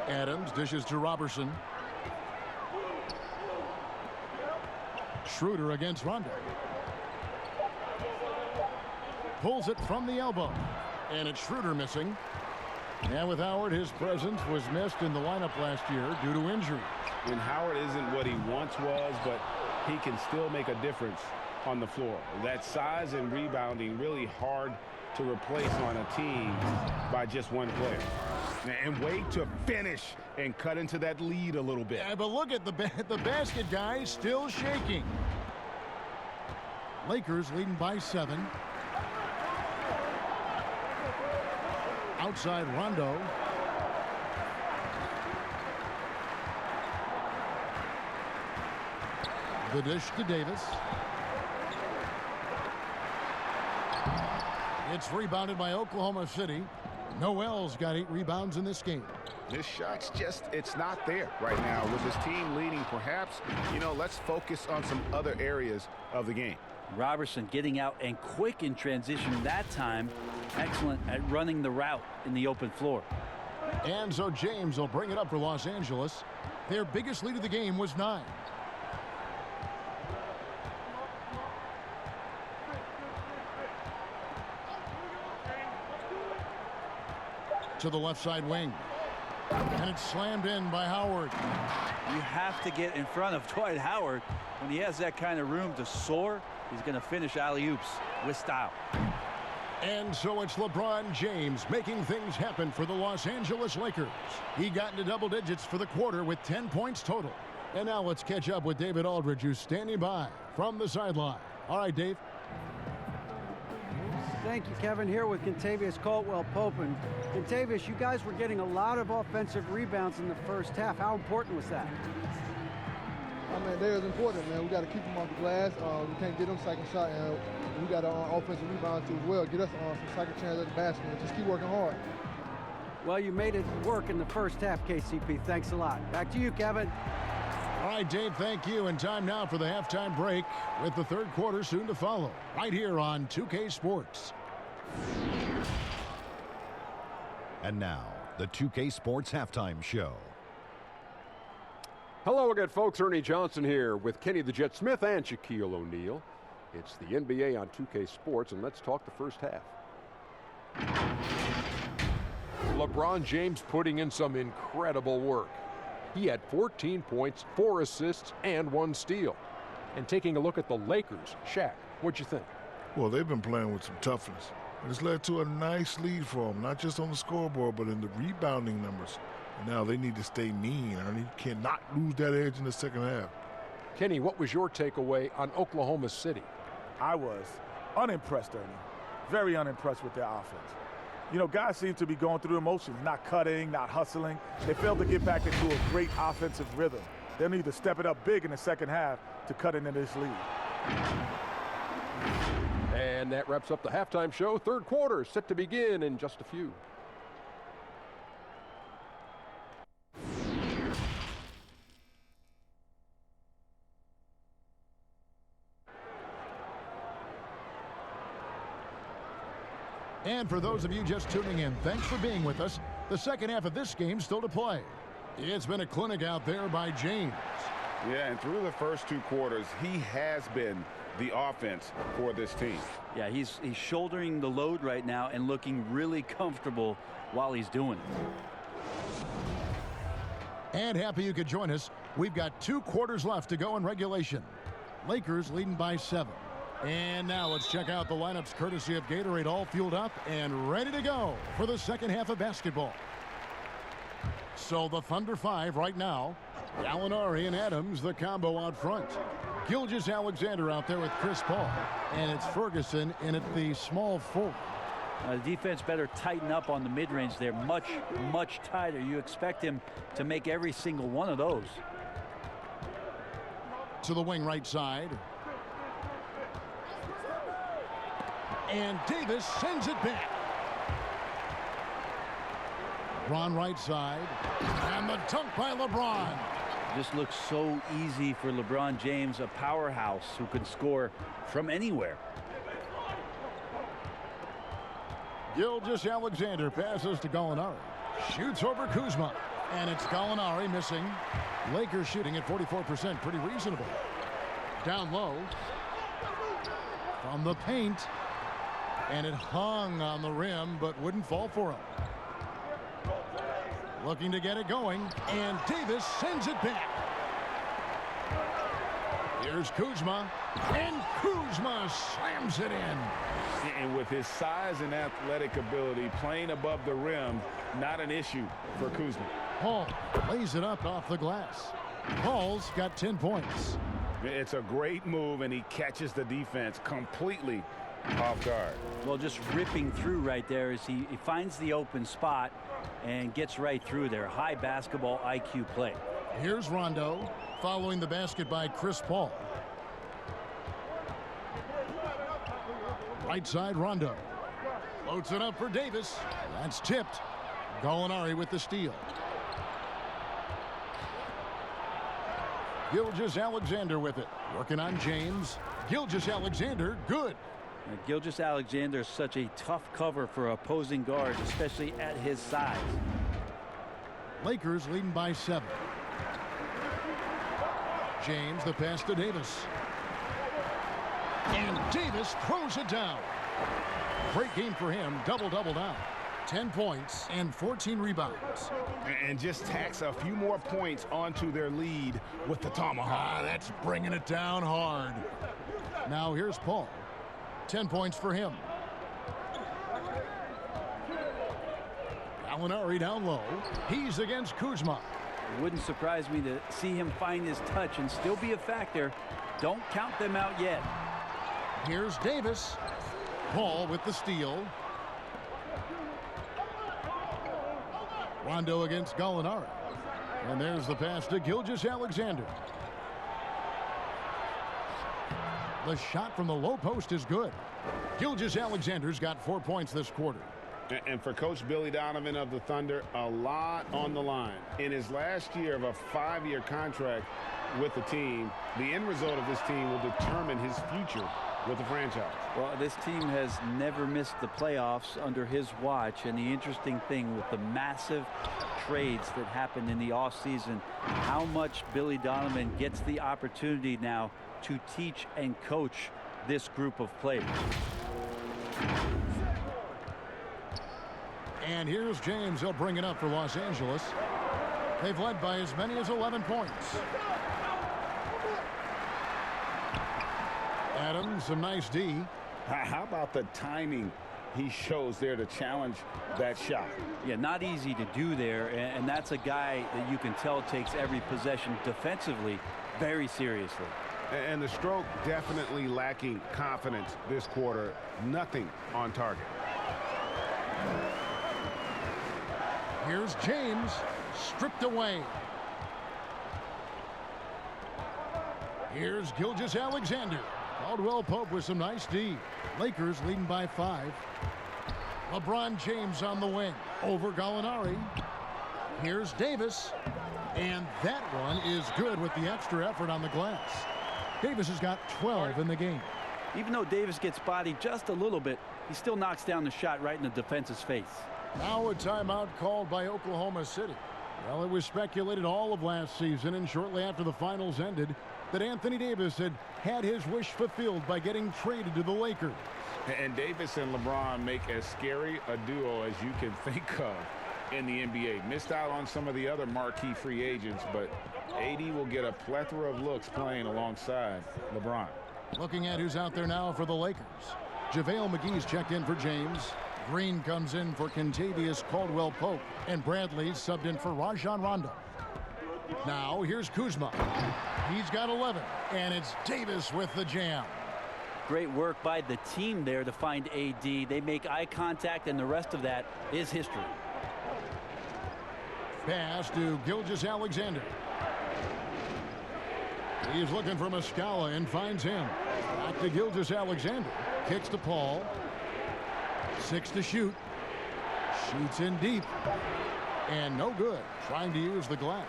Adams dishes to Robertson. Schroeder against Rondo. Pulls it from the elbow. And it's Schroeder missing. And with Howard, his presence was missed in the lineup last year due to injury. And Howard isn't what he once was, but he can still make a difference on the floor. That size and rebounding really hard to replace on a team by just one player. And wait to finish and cut into that lead a little bit. Yeah, but look at the basket, guys, still shaking. Lakers leading by 7. Outside Rondo. The dish to Davis. It's rebounded by Oklahoma City. Noel's got 8 rebounds in this game. This shot's just, it's not there right now. With his team leading, perhaps, let's focus on some other areas of the game. Robertson getting out and quick in transition that time. Excellent at running the route in the open floor. And so James will bring it up for Los Angeles. Their biggest lead of the game was 9. To the left side wing. And it's slammed in by Howard. You have to get in front of Dwight Howard. When he has that kind of room to soar, he's going to finish alley-oops with style. And so it's LeBron James making things happen for the Los Angeles Lakers. He got into double digits for the quarter with 10 points total. And now let's catch up with David Aldridge, who's standing by from the sideline. All right, Dave. Thank you, Kevin. Here with Kentavious Caldwell-Pope. And Kentavious, you guys were getting a lot of offensive rebounds in the first half. How important was that? I mean, they're important, man. We got to keep them off the glass. We can't get them second shot, and we got offensive rebound too as well. Get us some second chance at the basket and just keep working hard. Well, you made it work in the first half, KCP. Thanks a lot. Back to you, Kevin. All right, Dave, thank you. And time now for the halftime break with the third quarter soon to follow right here on 2K Sports. And now, the 2K Sports Halftime Show. Hello again, folks. Ernie Johnson here with Kenny the Jet Smith and Shaquille O'Neal. It's the NBA on 2K Sports, and let's talk the first half. LeBron James putting in some incredible work. He had 14 points, 4 assists, and 1 steal. And taking a look at the Lakers, Shaq, what'd you think? Well, they've been playing with some toughness. And it's led to a nice lead for them, not just on the scoreboard, but in the rebounding numbers. And now they need to stay mean, and you cannot lose that edge in the second half. Kenny, what was your takeaway on Oklahoma City? I was unimpressed, Ernie. Very unimpressed with their offense. You know, guys seem to be going through the motions, not cutting, not hustling. They failed to get back into a great offensive rhythm. They'll need to step it up big in the second half to cut into this lead. And that wraps up the halftime show. Third quarter set to begin in just a few. And for those of you just tuning in, thanks for being with us. The second half of this game still to play. It's been a clinic out there by James. Yeah, and through the first 2 quarters, he has been the offense for this team. Yeah, he's shouldering the load right now and looking really comfortable while he's doing it. And happy you could join us. We've got 2 quarters left to go in regulation. Lakers leading by 7. And now let's check out the lineups courtesy of Gatorade, all fueled up and ready to go for the second half of basketball. So the Thunder 5 right now. Gallinari and Adams, the combo out front. Gilgeous-Alexander out there with Chris Paul. And it's Ferguson in at the small forward. The defense better tighten up on the mid-range there. Much, much tighter. You expect him to make every single one of those. To the wing right side. And Davis sends it back. LeBron right side. And the dunk by LeBron. Just looks so easy for LeBron James, a powerhouse who can score from anywhere. Gilgeous-Alexander passes to Gallinari. Shoots over Kuzma. And it's Gallinari missing. Lakers shooting at 44%. Pretty reasonable. Down low. From the paint. And it hung on the rim, but wouldn't fall for him. Looking to get it going. And Davis sends it back. Here's Kuzma. And Kuzma slams it in. And with his size and athletic ability, playing above the rim, not an issue for Kuzma. Paul lays it up off the glass. Paul's got 10 points. It's a great move, and he catches the defense completely off guard. Well, just ripping through right there as he finds the open spot and gets right through there. High basketball IQ play. Here's Rondo following the basket by Chris Paul. Right side Rondo. Floats it up for Davis. That's tipped. Gallinari with the steal. Gilgeous-Alexander with it. Working on James. Gilgeous-Alexander, good. Gilgeous-Alexander is such a tough cover for opposing guards, especially at his size. Lakers leading by 7. James, the pass to Davis. And Davis throws it down. Great game for him. Double-double now. 10 points and 14 rebounds. And just tacks a few more points onto their lead with the tomahawk. That's bringing it down hard. Now here's Paul. 10 points for him. Gallinari down low. He's against Kuzma. It wouldn't surprise me to see him find his touch and still be a factor. Don't count them out yet. Here's Davis. Paul with the steal. Rondo against Gallinari. And there's the pass to Gilgeous-Alexander. The shot from the low post is good. Gilgeous-Alexander's got 4 points this quarter. And for Coach Billy Donovan of the Thunder, a lot on the line. In his last year of a 5-year contract with the team, the end result of this team will determine his future with the franchise. Well, this team has never missed the playoffs under his watch, and the interesting thing with the massive trades that happened in the offseason, how much Billy Donovan gets the opportunity now to teach and coach this group of players. And here's James. He'll bring it up for Los Angeles. They've led by as many as 11 points. Adams, some nice D. How about the timing he shows there to challenge that shot? Yeah, not easy to do there, and that's a guy that you can tell takes every possession defensively very seriously. And the stroke definitely lacking confidence this quarter. Nothing on target. Here's James, stripped away. Here's Gilgeous-Alexander. Caldwell Pope with some nice D. Lakers leading by 5. LeBron James on the wing. Over Gallinari. Here's Davis. And that one is good with the extra effort on the glass. Davis has got 12 in the game. Even though Davis gets bodied just a little bit, he still knocks down the shot right in the defense's face. Now a timeout called by Oklahoma City. Well, it was speculated all of last season and shortly after the finals ended that Anthony Davis had his wish fulfilled by getting traded to the Lakers. And Davis and LeBron make as scary a duo as you can think of in the NBA. Missed out on some of the other marquee free agents, but AD will get a plethora of looks playing alongside LeBron. Looking at who's out there now for the Lakers. JaVale McGee's checked in for James. Green comes in for Kentavious Caldwell-Pope, and Bradley subbed in for Rajon Rondo. Now here's Kuzma. He's got 11, and it's Davis with the jam. Great work by the team there to find AD. They make eye contact, and the rest of that is history. Pass to Gilgeous-Alexander. He's looking for Muscala and finds him. Back to Gilgeous-Alexander. Kicks to Paul. 6 to shoot. Shoots in deep. And no good. Trying to use the glass.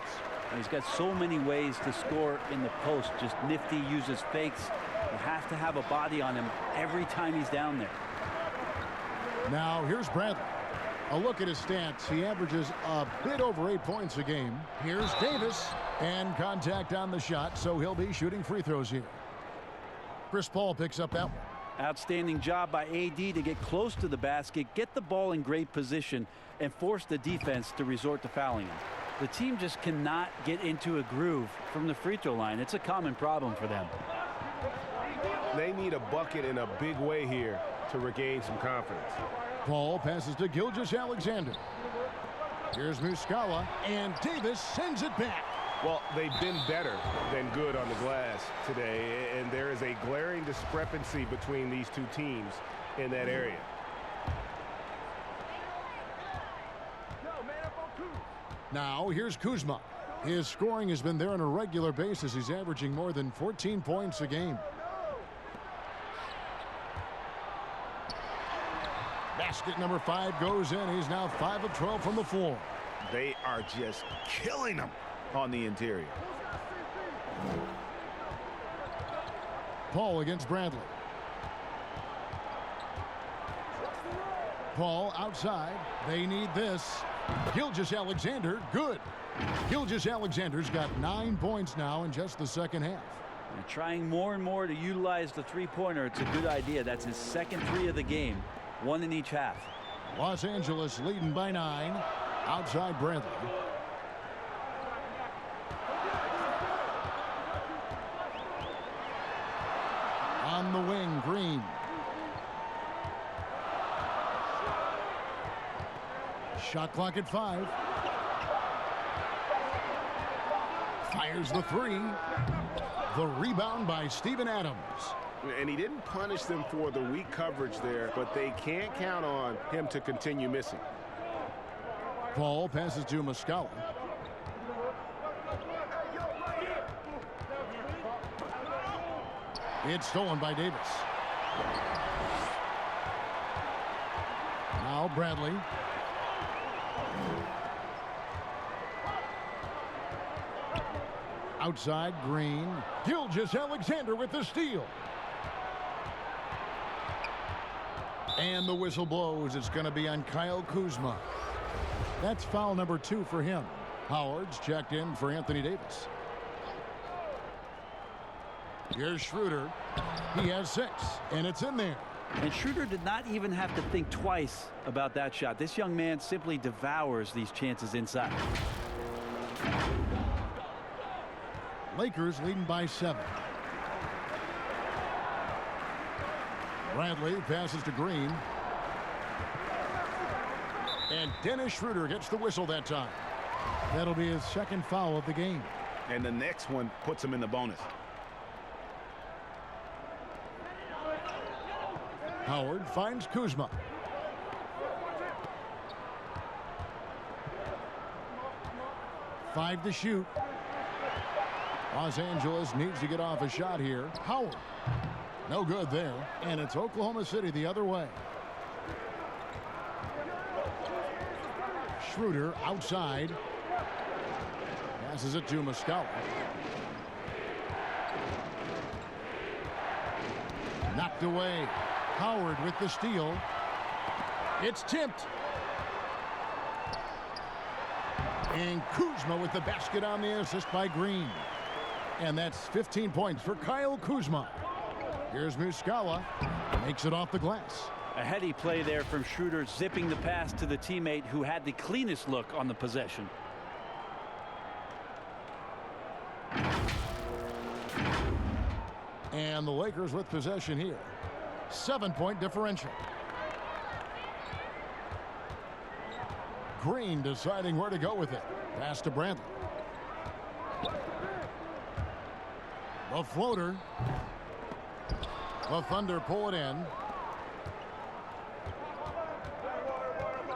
He's got so many ways to score in the post. Just nifty, uses fakes. You have to have a body on him every time he's down there. Now here's Bradley. A look at his stats. He averages a bit over 8 points a game. Here's Davis. And contact on the shot, so he'll be shooting free throws here. Chris Paul picks up that one. Outstanding job by AD to get close to the basket, get the ball in great position, and force the defense to resort to fouling him. The team just cannot get into a groove from the free throw line. It's a common problem for them. They need a bucket in a big way here to regain some confidence. Paul passes to Gilgeous-Alexander. Here's Muscala, and Davis sends it back. Well, they've been better than good on the glass today, and there is a glaring discrepancy between these two teams in that area. Now here's Kuzma. His scoring has been there on a regular basis. He's averaging more than 14 points a game. Basket number 5 goes in. He's now 5 of 12 from the floor. They are just killing them on the interior. Paul against Bradley. Paul outside. They need this. Gilgeous-Alexander, good. Gilgeous-Alexander's got 9 points now in just the second half. They're trying more and more to utilize the three-pointer. It's a good idea. That's his second 3 of the game. 1 in each half. Los Angeles leading by 9. Outside Bradley. On the wing, Green. Shot clock at 5. Fires the 3. The rebound by Steven Adams. And he didn't punish them for the weak coverage there, but they can't count on him to continue missing. Paul passes to Muscala. It's stolen by Davis. Now Bradley. Outside, Green. Gilgeous-Alexander with the steal. And the whistle blows. It's going to be on Kyle Kuzma. That's foul number 2 for him. Howard's checked in for Anthony Davis. Here's Schroeder. He has 6, and it's in there. And Schroeder did not even have to think twice about that shot. This young man simply devours these chances inside. Lakers leading by 7. Bradley passes to Green. And Dennis Schroeder gets the whistle that time. That'll be his second foul of the game. And the next one puts him in the bonus. Howard finds Kuzma. Five to shoot. Los Angeles needs to get off a shot here. Howard. No good there. And it's Oklahoma City the other way. Schroeder outside. Passes it to Muscala. Knocked away. Howard with the steal. It's tipped. And Kuzma with the basket on the assist by Green. And that's 15 points for Kyle Kuzma. Here's Muscala. Makes it off the glass. A heady play there from Schroeder, zipping the pass to the teammate who had the cleanest look on the possession. And the Lakers with possession here. 7-point differential. Green deciding where to go with it. Pass to Bradley. The floater. The Thunder pull it in.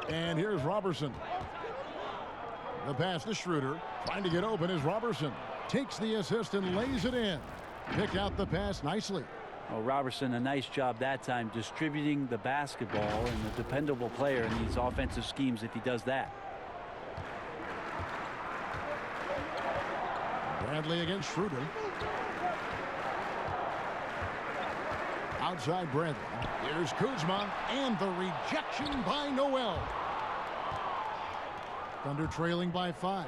And here's Robertson. The pass to Schroeder. Trying to get open is Robertson. Takes the assist and lays it in. Picked out the pass nicely. Well, Robertson, a nice job that time distributing the basketball, and a dependable player in these offensive schemes if he does that. Bradley against Schroeder. Outside Bradley. Here's Kuzma, and the rejection by Noel. Thunder trailing by 5.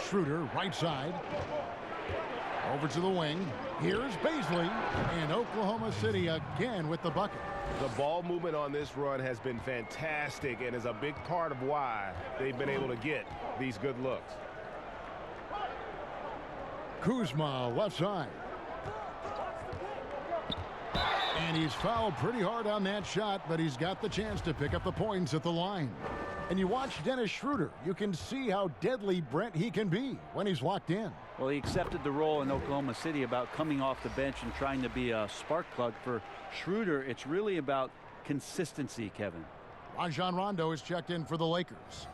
Schroeder, right side. Over to the wing. Here's Baisley, and Oklahoma City again with the bucket. The ball movement on this run has been fantastic and is a big part of why they've been able to get these good looks. Kuzma, left side. And he's fouled pretty hard on that shot, but he's got the chance to pick up the points at the line. And you watch Dennis Schroeder, you can see how deadly Brent he can be when he's locked in. Well, he accepted the role in Oklahoma City about coming off the bench and trying to be a spark plug. For Schroeder, it's really about consistency, Kevin. Rajon Rondo is checked in for the Lakers.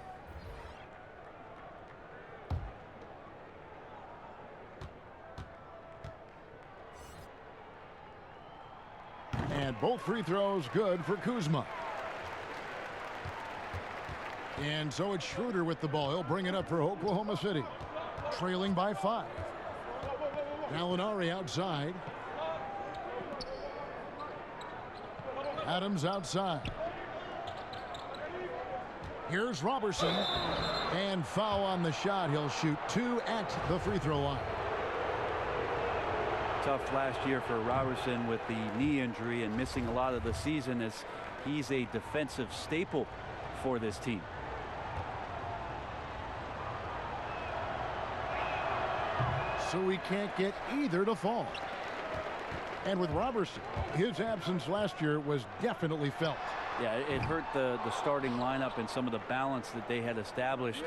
And both free throws good for Kuzma. And so it's Schroeder with the ball. He'll bring it up for Oklahoma City. Trailing by 5. Gallinari outside. Adams outside. Here's Robertson. And foul on the shot. He'll shoot 2 at the free throw line. Tough last year for Robertson with the knee injury and missing a lot of the season, as he's a defensive staple for this team. So we can't get either to fall. And with Robertson, his absence last year was definitely felt. Yeah, it hurt the starting lineup and some of the balance that they had established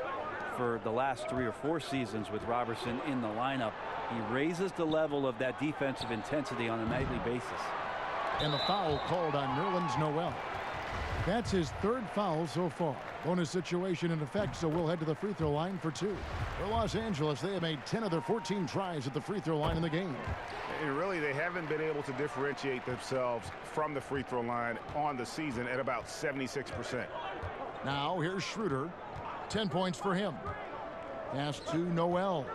for the last 3 or 4 seasons with Robertson in the lineup. He raises the level of that defensive intensity on a nightly basis. And the foul called on Nerlens Noel. That's his 3rd foul so far. Bonus situation in effect, so we'll head to the free throw line for 2. For Los Angeles, they have made 10 of their 14 tries at the free throw line in the game. And really, they haven't been able to differentiate themselves from the free throw line on the season at about 76%. Now here's Schroeder. 10 points for him. Pass to Noel.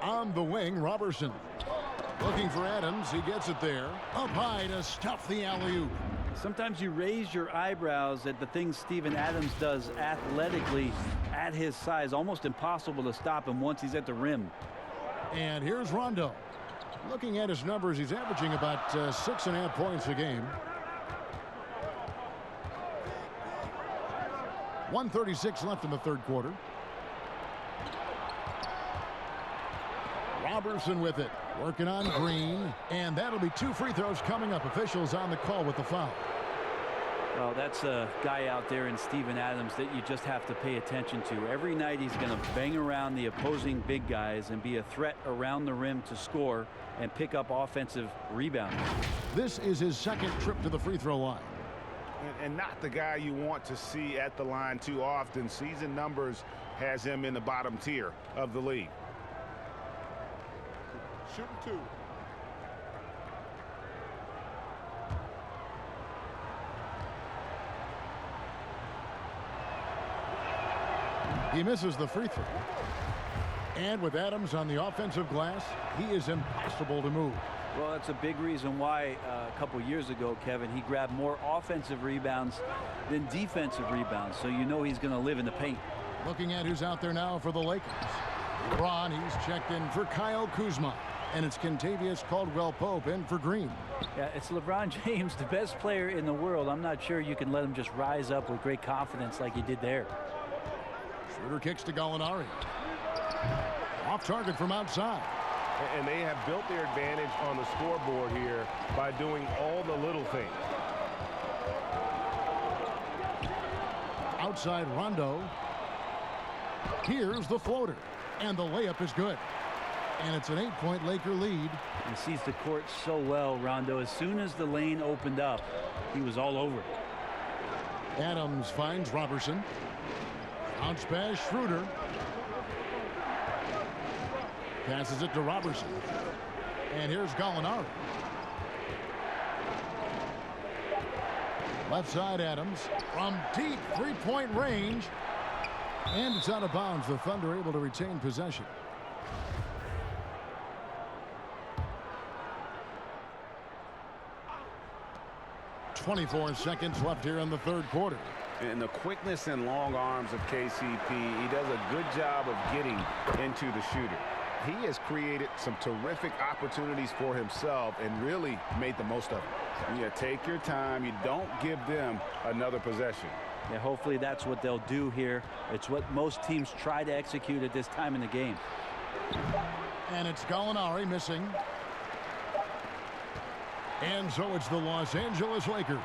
On the wing, Robertson. Looking for Adams. He gets it there. Up high to stuff the alley-oop. Sometimes you raise your eyebrows at the things Steven Adams does athletically at his size. Almost impossible to stop him once he's at the rim. And here's Rondo. Looking at his numbers, he's averaging about 6.5 points a game. 1:36 left in the 3rd quarter. Robertson with it. Working on Green. And that'll be 2 free throws coming up. Officials on the call with the foul. Well, that's a guy out there in Steven Adams that you just have to pay attention to. Every night he's going to bang around the opposing big guys and be a threat around the rim to score and pick up offensive rebounds. This is his 2nd trip to the free throw line. And not the guy you want to see at the line too often. Season numbers has him in the bottom tier of the league. Shooting 2. He misses the free throw. And with Adams on the offensive glass, he is impossible to move. Well, that's a big reason why a couple years ago, Kevin, he grabbed more offensive rebounds than defensive rebounds. So you know he's going to live in the paint. Looking at who's out there now for the Lakers. LeBron, he's checked in for Kyle Kuzma. And it's Kentavious Caldwell-Pope in for Green. Yeah, it's LeBron James, the best player in the world. I'm not sure you can let him just rise up with great confidence like he did there. Schroeder kicks to Gallinari. Off target from outside. And they have built their advantage on the scoreboard here by doing all the little things. outside Rondo. Here's the floater. And the layup is good. And it's an 8-point Laker lead. He sees the court so well, Rondo. As soon as the lane opened up, he was all over it. Adams finds Robertson. Bounce pass, Schroeder. Passes it to Robertson. And here's Gallinari. Left side Adams from deep three-point range. And it's out of bounds. The Thunder able to retain possession. .24 seconds left here in the third quarter. And the quickness and long arms of KCP, he does a good job of getting into the shooter. He has created some terrific opportunities for himself and really made the most of it. You take your time. You don't give them another possession. Yeah, hopefully that's what they'll do here. It's what most teams try to execute at this time in the game. And it's Gallinari missing. And so it's the Los Angeles Lakers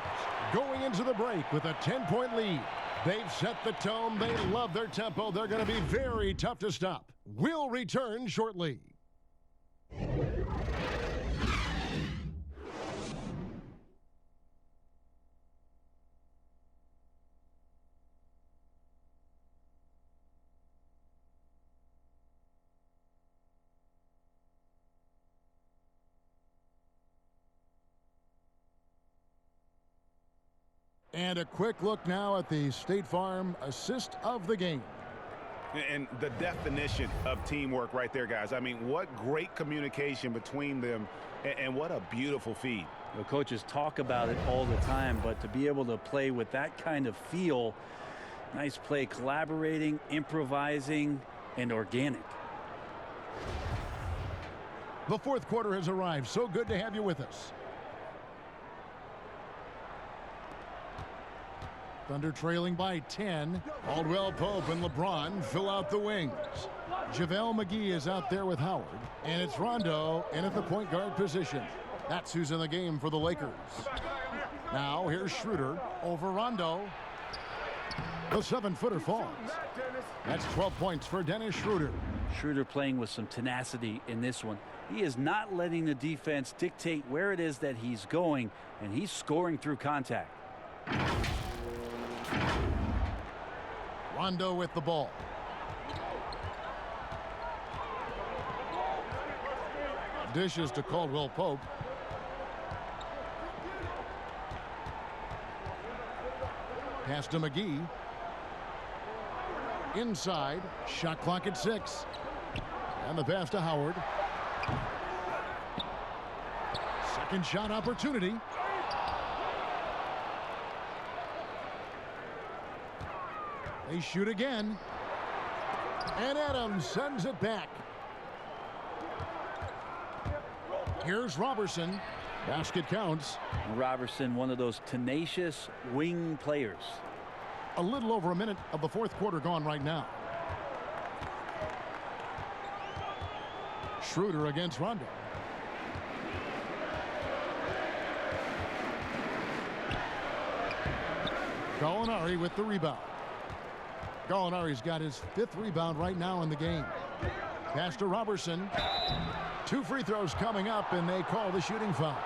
going into the break with a 10-point lead. They've set the tone. They love their tempo. They're going to be very tough to stop. We'll return shortly. And a quick look now at the State Farm assist of the game. And the definition of teamwork right there, guys. I mean, what great communication between them, and what a beautiful feed. The coaches talk about it all the time, but to be able to play with that kind of feel, nice play, collaborating, improvising, and organic. The fourth quarter has arrived. So good to have you with us. Thunder trailing by 10. Caldwell Pope and LeBron fill out the wings. JaVale McGee is out there with Howard. And it's Rondo in at the point guard position. That's who's in the game for the Lakers. Now here's Schroeder over Rondo. The 7-footer falls. That's 12 points for Dennis Schroeder. Schroeder playing with some tenacity in this one. He is not letting the defense dictate where it is that he's going, and he's scoring through contact. Rondo with the ball. Dishes to Caldwell Pope. Pass to McGee. Inside. Shot clock at 6. And the pass to Howard. Second shot opportunity. They shoot again. And Adams sends it back. Here's Robertson. Basket counts. Robertson, one of those tenacious wing players. A little over a minute of the fourth quarter gone right now. Schroeder against Rondo. Gallinari with the rebound. Gallinari's got his 5th rebound right now in the game. Pass to Robertson. 2 free throws coming up, and they call the shooting foul.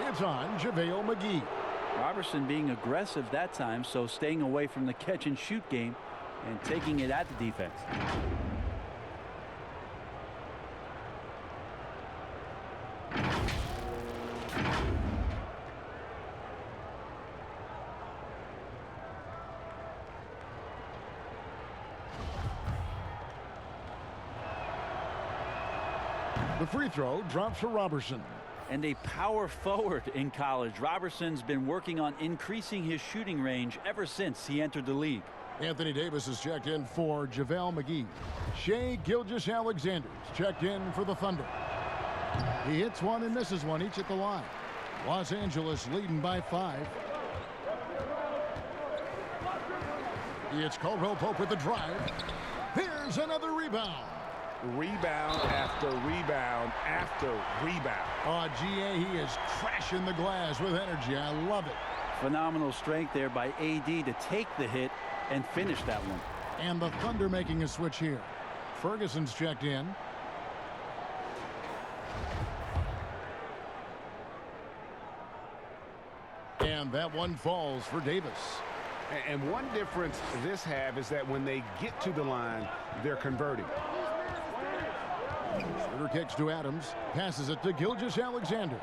It's on JaVale McGee. Robertson being aggressive that time, so staying away from the catch and shoot game and taking it at the defense. The free throw drops for Robertson. And a power forward in college. Robertson's been working on increasing his shooting range ever since he entered the league. Anthony Davis has checked in for JaVale McGee. Shai Gilgeous-Alexander's checked in for the Thunder. He hits one and misses one, each at the line. Los Angeles leading by 5. It's Caldwell Pope with the drive. Here's another rebound. Rebound after rebound after rebound. Oh, GA, he is crashing the glass with energy. I love it. Phenomenal strength there by AD to take the hit and finish that one. And the Thunder making a switch here. Ferguson's checked in. And that one falls for Davis. And one difference this have is that when they get to the line, they're converting. Schroeder kicks to Adams. Passes it to Gilgeous-Alexander.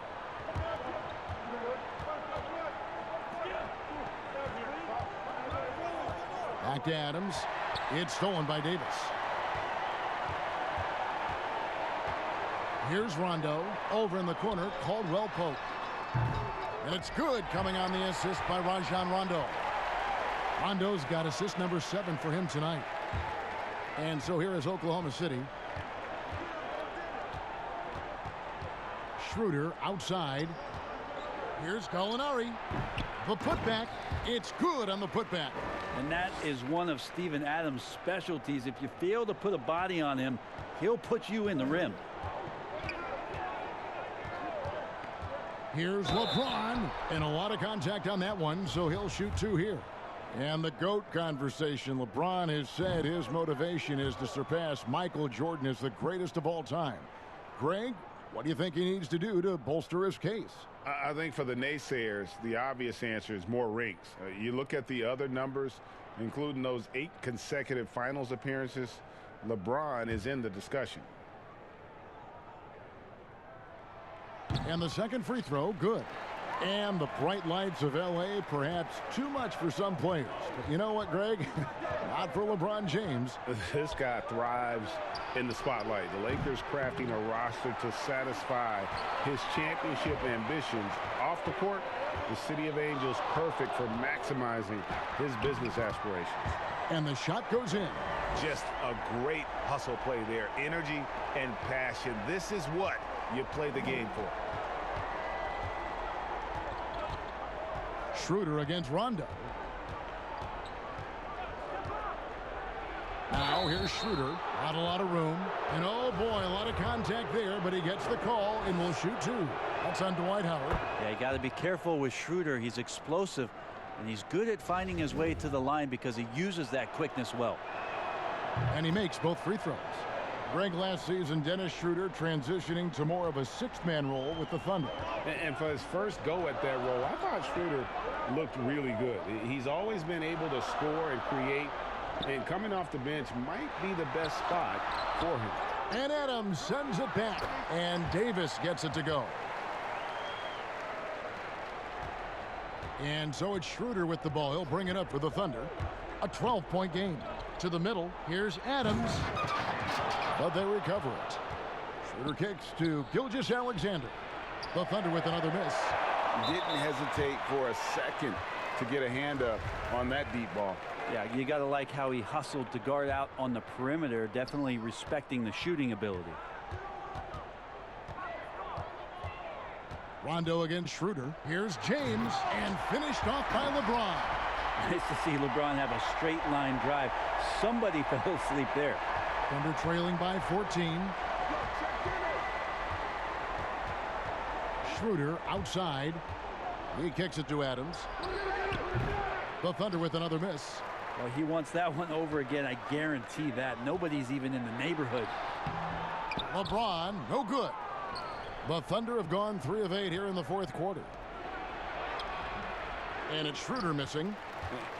Back to Adams. It's stolen by Davis. Here's Rondo. Over in the corner. Caldwell Pope. And it's good, coming on the assist by Rajon Rondo. Rondo's got assist number 7 for him tonight. And so here is Oklahoma City. Schroeder outside. Here's Gallinari. The putback. It's good on the putback. And that is one of Steven Adams' specialties. If you fail to put a body on him, he'll put you in the rim. Here's LeBron. And a lot of contact on that one, so he'll shoot 2 here. And the GOAT conversation. LeBron has said his motivation is to surpass Michael Jordan as the greatest of all time. Greg, what do you think he needs to do to bolster his case? I think for the naysayers, the obvious answer is more rings. You look at the other numbers, including those 8 consecutive finals appearances, LeBron is in the discussion. And the second free throw, good. And the bright lights of L.A., perhaps too much for some players. But you know what, Greg? Not for LeBron James. This guy thrives in the spotlight. The Lakers crafting a roster to satisfy his championship ambitions. Off the court, the City of Angels perfect for maximizing his business aspirations. And the shot goes in. Just a great hustle play there. Energy and passion. This is what you play the game for. Schroeder against Rondo. Now here's Schroeder. Not a lot of room. And oh boy, a lot of contact there, but he gets the call and will shoot 2. That's on Dwight Howard. Yeah, you got to be careful with Schroeder. He's explosive, and he's good at finding his way to the line because he uses that quickness well. And he makes both free throws. Greg, last season, Dennis Schroeder transitioning to more of a 6-man role with the Thunder. And for his first go at that role, I thought Schroeder looked really good. He's always been able to score and create, and coming off the bench might be the best spot for him. And Adams sends it back, and Davis gets it to go. And so it's Schroeder with the ball. He'll bring it up for the Thunder. A 12-point game. To the middle, here's Adams. But they recover it. Schroeder kicks to Gilgeous-Alexander. The Thunder with another miss. Didn't hesitate for a second to get a hand up on that deep ball. Yeah, you got to like how he hustled to guard out on the perimeter, definitely respecting the shooting ability. Rondo against Schroeder. Here's James, and finished off by LeBron. Nice to see LeBron have a straight line drive. Somebody fell asleep there. Thunder trailing by 14. Schroeder outside. He kicks it to Adams. The Thunder with another miss. Well, he wants that one over again. I guarantee that. Nobody's even in the neighborhood. LeBron, no good. The Thunder have gone 3 of 8 here in the 4th quarter. And it's Schroeder missing.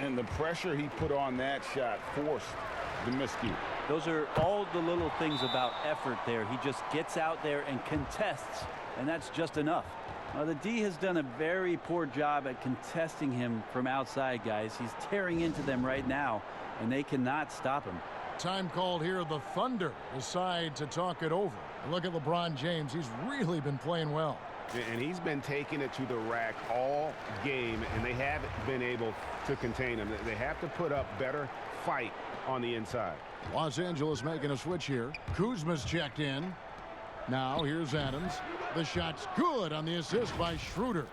And the pressure he put on that shot forced the miscue. Those are all the little things about effort there. He just gets out there and contests, and that's just enough. Now, the D has done a very poor job at contesting him from outside, guys. He's tearing into them right now, and they cannot stop him. Time called here. The Thunder decide to talk it over. Look at LeBron James. He's really been playing well. And he's been taking it to the rack all game, and they haven't been able to contain him. They have to put up better fight on the inside. Los Angeles making a switch here. Kuzma's checked in. Now here's Adams. The shot's good on the assist by Schroeder.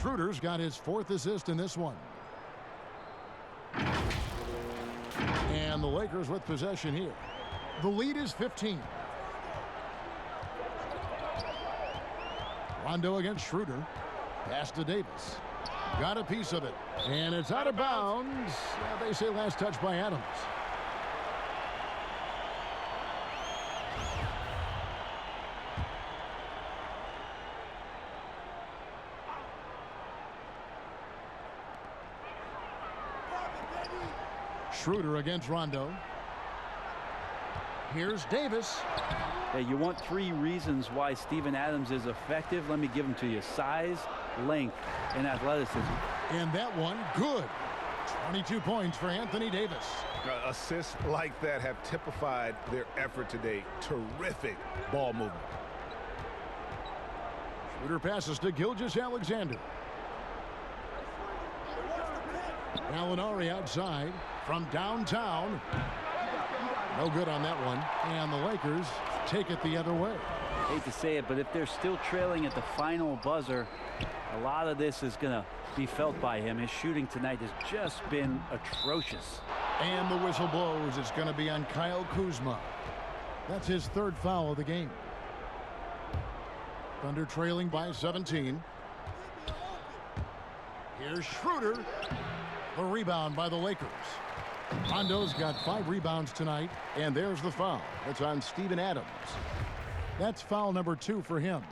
Schroeder's got his 4th assist in this one. And the Lakers with possession here. The lead is 15. Rondo against Schroeder. Pass to Davis. Got a piece of it. And it's out of bounds. They say last touch by Adams. Schroeder against Rondo. Here's Davis. Hey, you want 3 reasons why Steven Adams is effective? Let me give them to you. Size, length, and athleticism. And that one, good. 22 points for Anthony Davis. Assists like that have typified their effort today. Terrific ball movement. Schroeder passes to Gilgeous-Alexander. Gallinari outside from downtown. No good on that one. And the Lakers take it the other way. Hate to say it, but if they're still trailing at the final buzzer, a lot of this is going to be felt by him. His shooting tonight has just been atrocious. And the whistle blows. It's going to be on Kyle Kuzma. That's his 3rd foul of the game. Thunder trailing by 17. Here's Schroeder. The rebound by the Lakers. Rondo's got 5 rebounds tonight, and there's the foul. It's on Steven Adams. That's foul number 2 for him.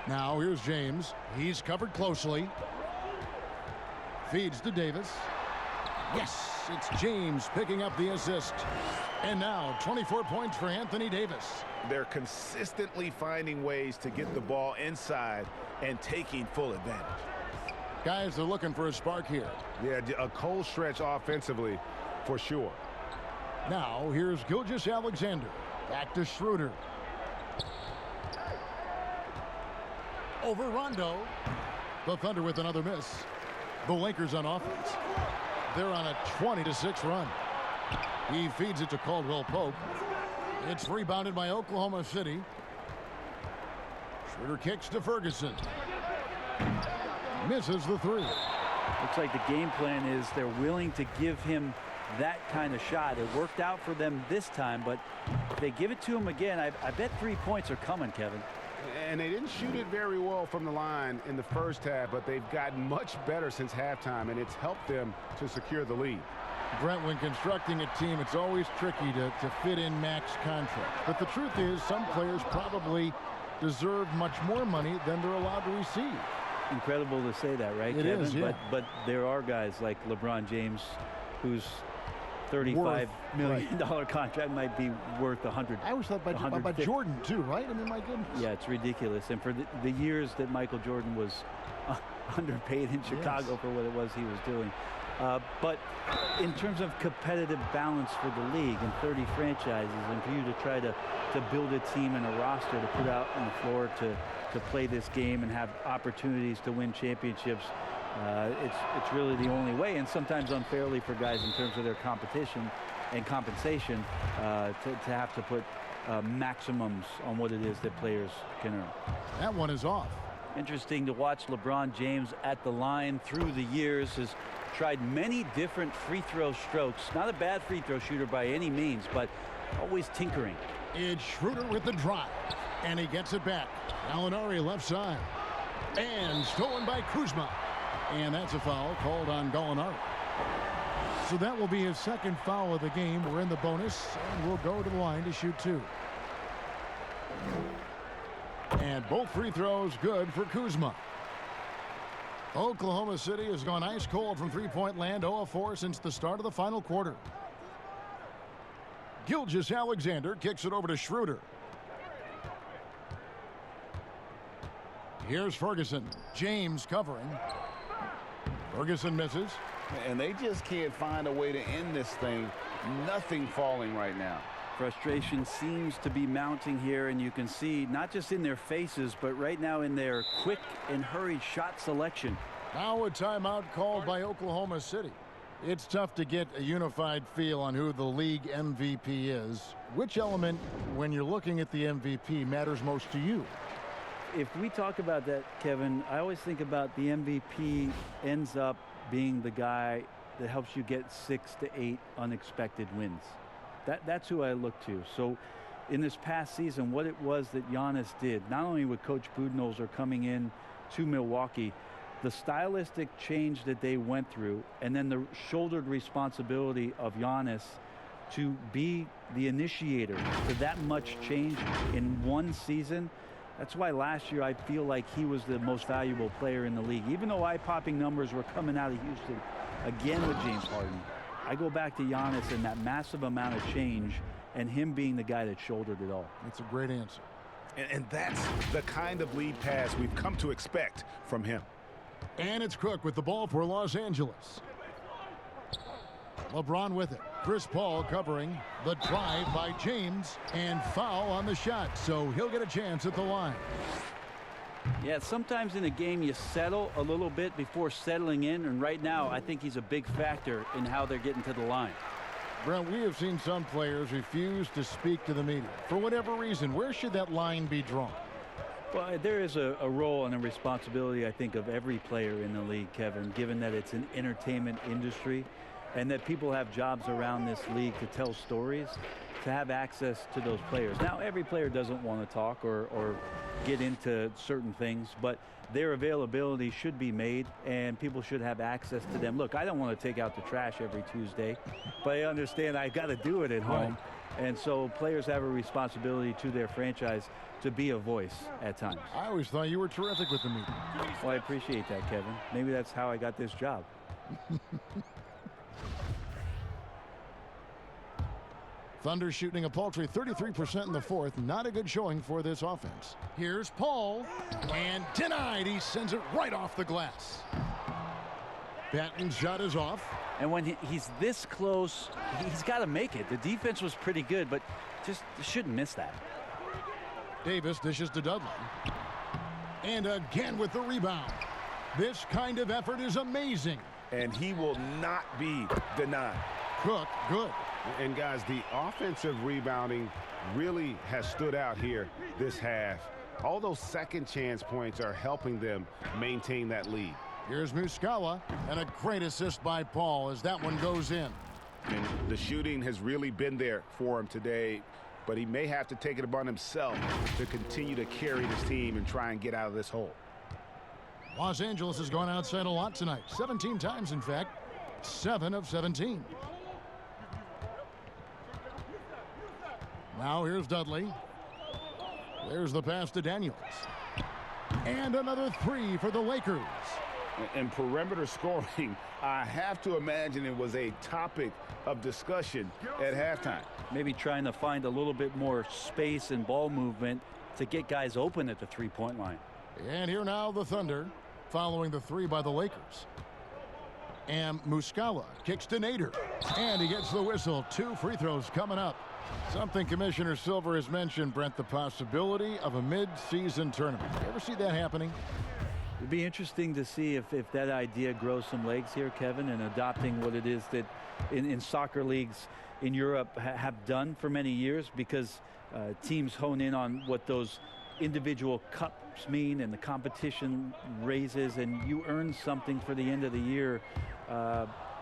Now here's James. He's covered closely. Feeds to Davis. Yes, it's James picking up the assist. And now 24 points for Anthony Davis. They're consistently finding ways to get the ball inside and taking full advantage. Guys are looking for a spark here. Yeah, a cold stretch offensively for sure. Now here's Gilgeous-Alexander. Back to Schroeder. Over Rondo. The Thunder with another miss. The Lakers on offense. They're on a 20-6 run. He feeds it to Caldwell Pope. It's rebounded by Oklahoma City. Schroeder kicks to Ferguson. Misses the 3. Looks like the game plan is they're willing to give him that kind of shot. It worked out for them this time, but if they give it to him again, I bet 3 points are coming, Kevin. And they didn't shoot it very well from the line in the first half, but they've gotten much better since halftime, and it's helped them to secure the lead. Brent, when constructing a team, it's always tricky to fit in max contracts. But the truth is, some players probably deserve much more money than they're allowed to receive. Incredible to say that, right, It Kevin? is, yeah. But there are guys like LeBron James whose $35 million contract might be worth 100. I always thought about Jordan too, right? I mean, my goodness. Yeah, it's ridiculous. And for the years that Michael Jordan was underpaid in Chicago for what it was he was doing. But in terms of competitive balance for the league and 30 franchises, and for you to try to build a team and a roster to put out on the floor to play this game and have opportunities to win championships, it's really the only way, and sometimes unfairly for guys in terms of their competition and compensation to have to put maximums on what it is that players can earn. That one is off. Interesting to watch LeBron James at the line through the years. Has tried many different free throw strokes. Not a bad free throw shooter by any means, but always tinkering. It's Schroeder with the drive, and he gets it back. Gallinari left side, and stolen by Kuzma. And that's a foul called on Gallinari. So that will be his 2nd foul of the game. We're in the bonus, and we'll go to the line to shoot 2. And both free throws good for Kuzma. Oklahoma City has gone ice cold from three-point land, 0 of 4 since the start of the final quarter. Gilgeous-Alexander kicks it over to Schroeder. Here's Ferguson. James covering. Ferguson misses. And they just can't find a way to end this thing. Nothing falling right now. Frustration seems to be mounting here, and you can see not just in their faces, but right now in their quick and hurried shot selection. Now a timeout called by Oklahoma City. It's tough to get a unified feel on who the league MVP is. Which element, when you're looking at the MVP, matters most to you? If we talk about that, Kevin, I always think about the MVP ends up being the guy that helps you get 6 to 8 unexpected wins. That's who I look to. So in this past season what it was that Giannis did, not only with Coach Budenholzer coming in to Milwaukee, the stylistic change that they went through, and then the shouldered responsibility of Giannis to be the initiator to that much change in one season. That's why last year I feel like he was the most valuable player in the league. Even though eye-popping numbers were coming out of Houston again with James Harden, I go back to Giannis and that massive amount of change and him being the guy that shouldered it all. That's a great answer. And that's the kind of lead pass we've come to expect from him. And it's Cook with the ball for Los Angeles. LeBron with it. Chris Paul covering the drive by James, and foul on the shot, so he'll get a chance at the line. Yeah, sometimes in a game you settle a little bit before settling in, and right now I think he's a big factor in how they're getting to the line. Brent, we have seen some players refuse to speak to the media. For whatever reason, where should that line be drawn? Well, there is a role and a responsibility, I think, of every player in the league, Kevin, given that it's an entertainment industry and that people have jobs around this league to tell stories, to have access to those players. Now, every player doesn't want to talk or get into certain things, but their availability should be made and people should have access to them. Look, I don't want to take out the trash every Tuesday, but I understand I got to do it at home. And so players have a responsibility to their franchise to be a voice at times. I always thought you were terrific with the media. Well, I appreciate that, Kevin. Maybe that's how I got this job. Thunder shooting a paltry 33% in the fourth. Not a good showing for this offense. Here's Paul, and denied. He sends it right off the glass. Patton's shot is off. And when he's this close, he's got to make it. The defense was pretty good, but just shouldn't miss that. Davis dishes to Dudley. And again with the rebound. This kind of effort is amazing. And he will not be denied. Cook, good. And guys, the offensive rebounding really has stood out here this half. All those second chance points are helping them maintain that lead. Here's Muscala, and a great assist by Paul as that one goes in. And the shooting has really been there for him today, but he may have to take it upon himself to continue to carry this team and try and get out of this hole. Los Angeles has gone outside a lot tonight. 17 times, in fact. 7 of 17. Now here's Dudley. There's the pass to Daniels. And another three for the Lakers. And perimeter scoring, I have to imagine it was a topic of discussion at halftime. Maybe trying to find a little bit more space and ball movement to get guys open at the three-point line. And here now the Thunder following the three by the Lakers. And Muscala kicks to Nader. And he gets the whistle. 2 free throws coming up. Something Commissioner Silver has mentioned, Brent, the possibility of a mid-season tournament. You ever see that happening? It'd be interesting to see if that idea grows some legs here, Kevin, and adopting what it is that in soccer leagues in Europe have done for many years, because teams hone in on what those individual cups mean and the competition raises, and you earn something for the end of the year.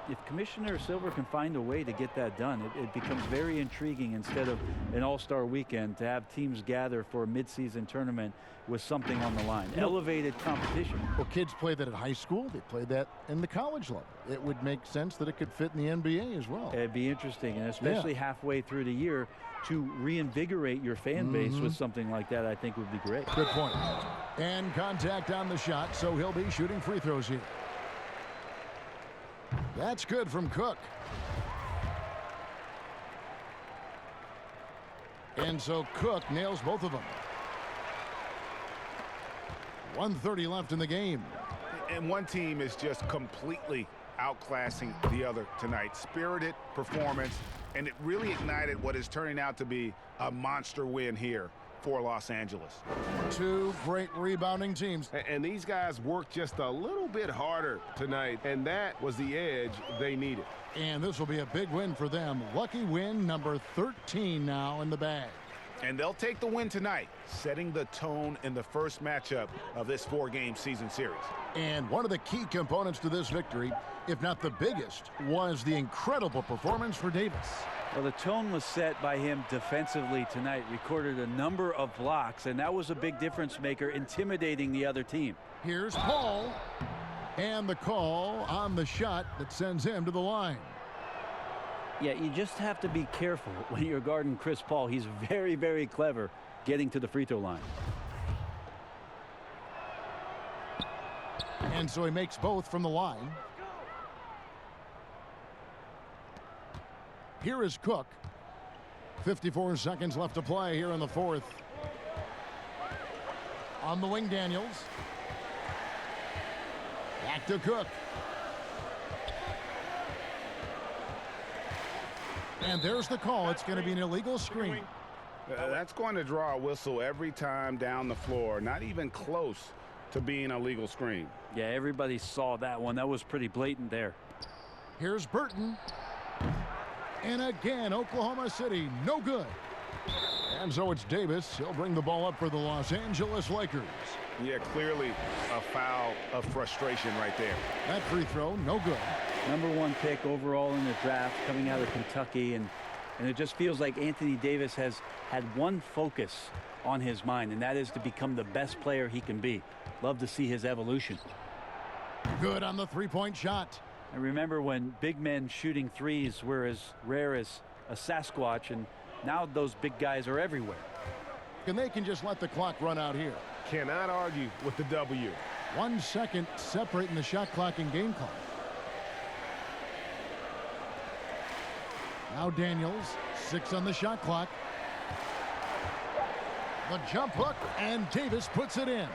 If Commissioner Silver can find a way to get that done, it becomes very intriguing instead of an all-star weekend to have teams gather for a mid-season tournament with something on the line. Elevated competition. Well, kids play that at high school. They play that in the college level. It would make sense that it could fit in the NBA as well. It'd be interesting, and especially halfway through the year, to reinvigorate your fan base with something like that, I think would be great. Good point. And contact on the shot, so he'll be shooting free throws here. That's good from Cook. And so Cook nails both of them. 1:30 left in the game. And one team is just completely outclassing the other tonight. Spirited performance, and it really ignited what is turning out to be a monster win here for Los Angeles. 2 great rebounding teams. And these guys worked just a little bit harder tonight, and that was the edge they needed. And this will be a big win for them. Lucky win number 13 now in the bag. And they'll take the win tonight, setting the tone in the first matchup of this 4-game season series. And one of the key components to this victory, if not the biggest, was the incredible performance for Davis. Well, the tone was set by him defensively tonight. Recorded a number of blocks, and that was a big difference maker, intimidating the other team. Here's Paul, and the call on the shot that sends him to the line. Yeah, you just have to be careful when you're guarding Chris Paul. He's very, very clever getting to the free throw line. And so he makes both from the line. Here is Cook. 54 seconds left to play here in the fourth. On the wing, Daniels. Back to Cook. And there's the call. It's going to be an illegal screen. That's going to draw a whistle every time down the floor. Not even close to being a legal screen. Yeah, everybody saw that one. That was pretty blatant there. Here's Burton. And again, Oklahoma City, no good. And so it's Davis. He'll bring the ball up for the Los Angeles Lakers. Yeah, clearly a foul of frustration right there. That free throw, no good. #1 pick overall in the draft, coming out of Kentucky, and it just feels like Anthony Davis has had one focus on his mind, and that is to become the best player he can be. Love to see his evolution. Good on the three-point shot. And remember when big men shooting threes were as rare as a Sasquatch, and now those big guys are everywhere. And they can just let the clock run out here. Cannot argue with the W. 1 second separating the shot clock and game clock. Now Daniels, 6 on the shot clock. The jump hook, and Davis puts it in.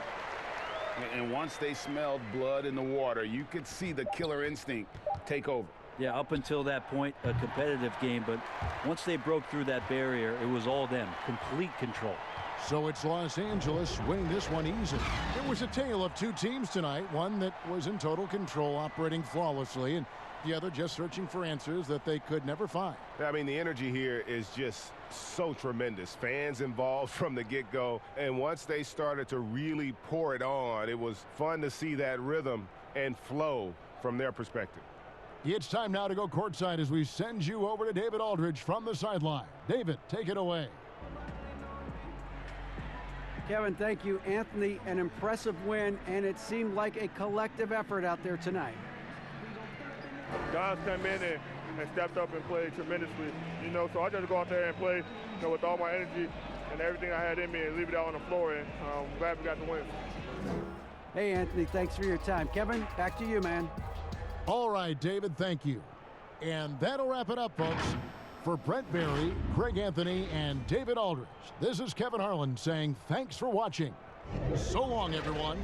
And once they smelled blood in the water, you could see the killer instinct take over. Yeah, up until that point, a competitive game, but once they broke through that barrier, it was all them, complete control. So it's Los Angeles winning this one easy. It was a tale of two teams tonight, one that was in total control, operating flawlessly, and the other just searching for answers that they could never find. I mean, the energy here is just so tremendous. Fans involved from the get-go, and once they started to really pour it on, it was fun to see that rhythm and flow from their perspective. It's time now to go courtside as we send you over to David Aldridge from the sideline. David, take it away. Kevin, thank you. Anthony, an impressive win, and it seemed like a collective effort out there tonight. Guys come in and stepped up and played tremendously, so I just go out there and play, with all my energy and everything I had in me and leave it out on the floor, and I'm glad we got the win. Hey, Anthony, thanks for your time. Kevin, back to you, man. All right, David, thank you. And that'll wrap it up, folks. For Brent Barry, Craig Anthony, and David Aldridge, this is Kevin Harlan saying thanks for watching. So long, everyone.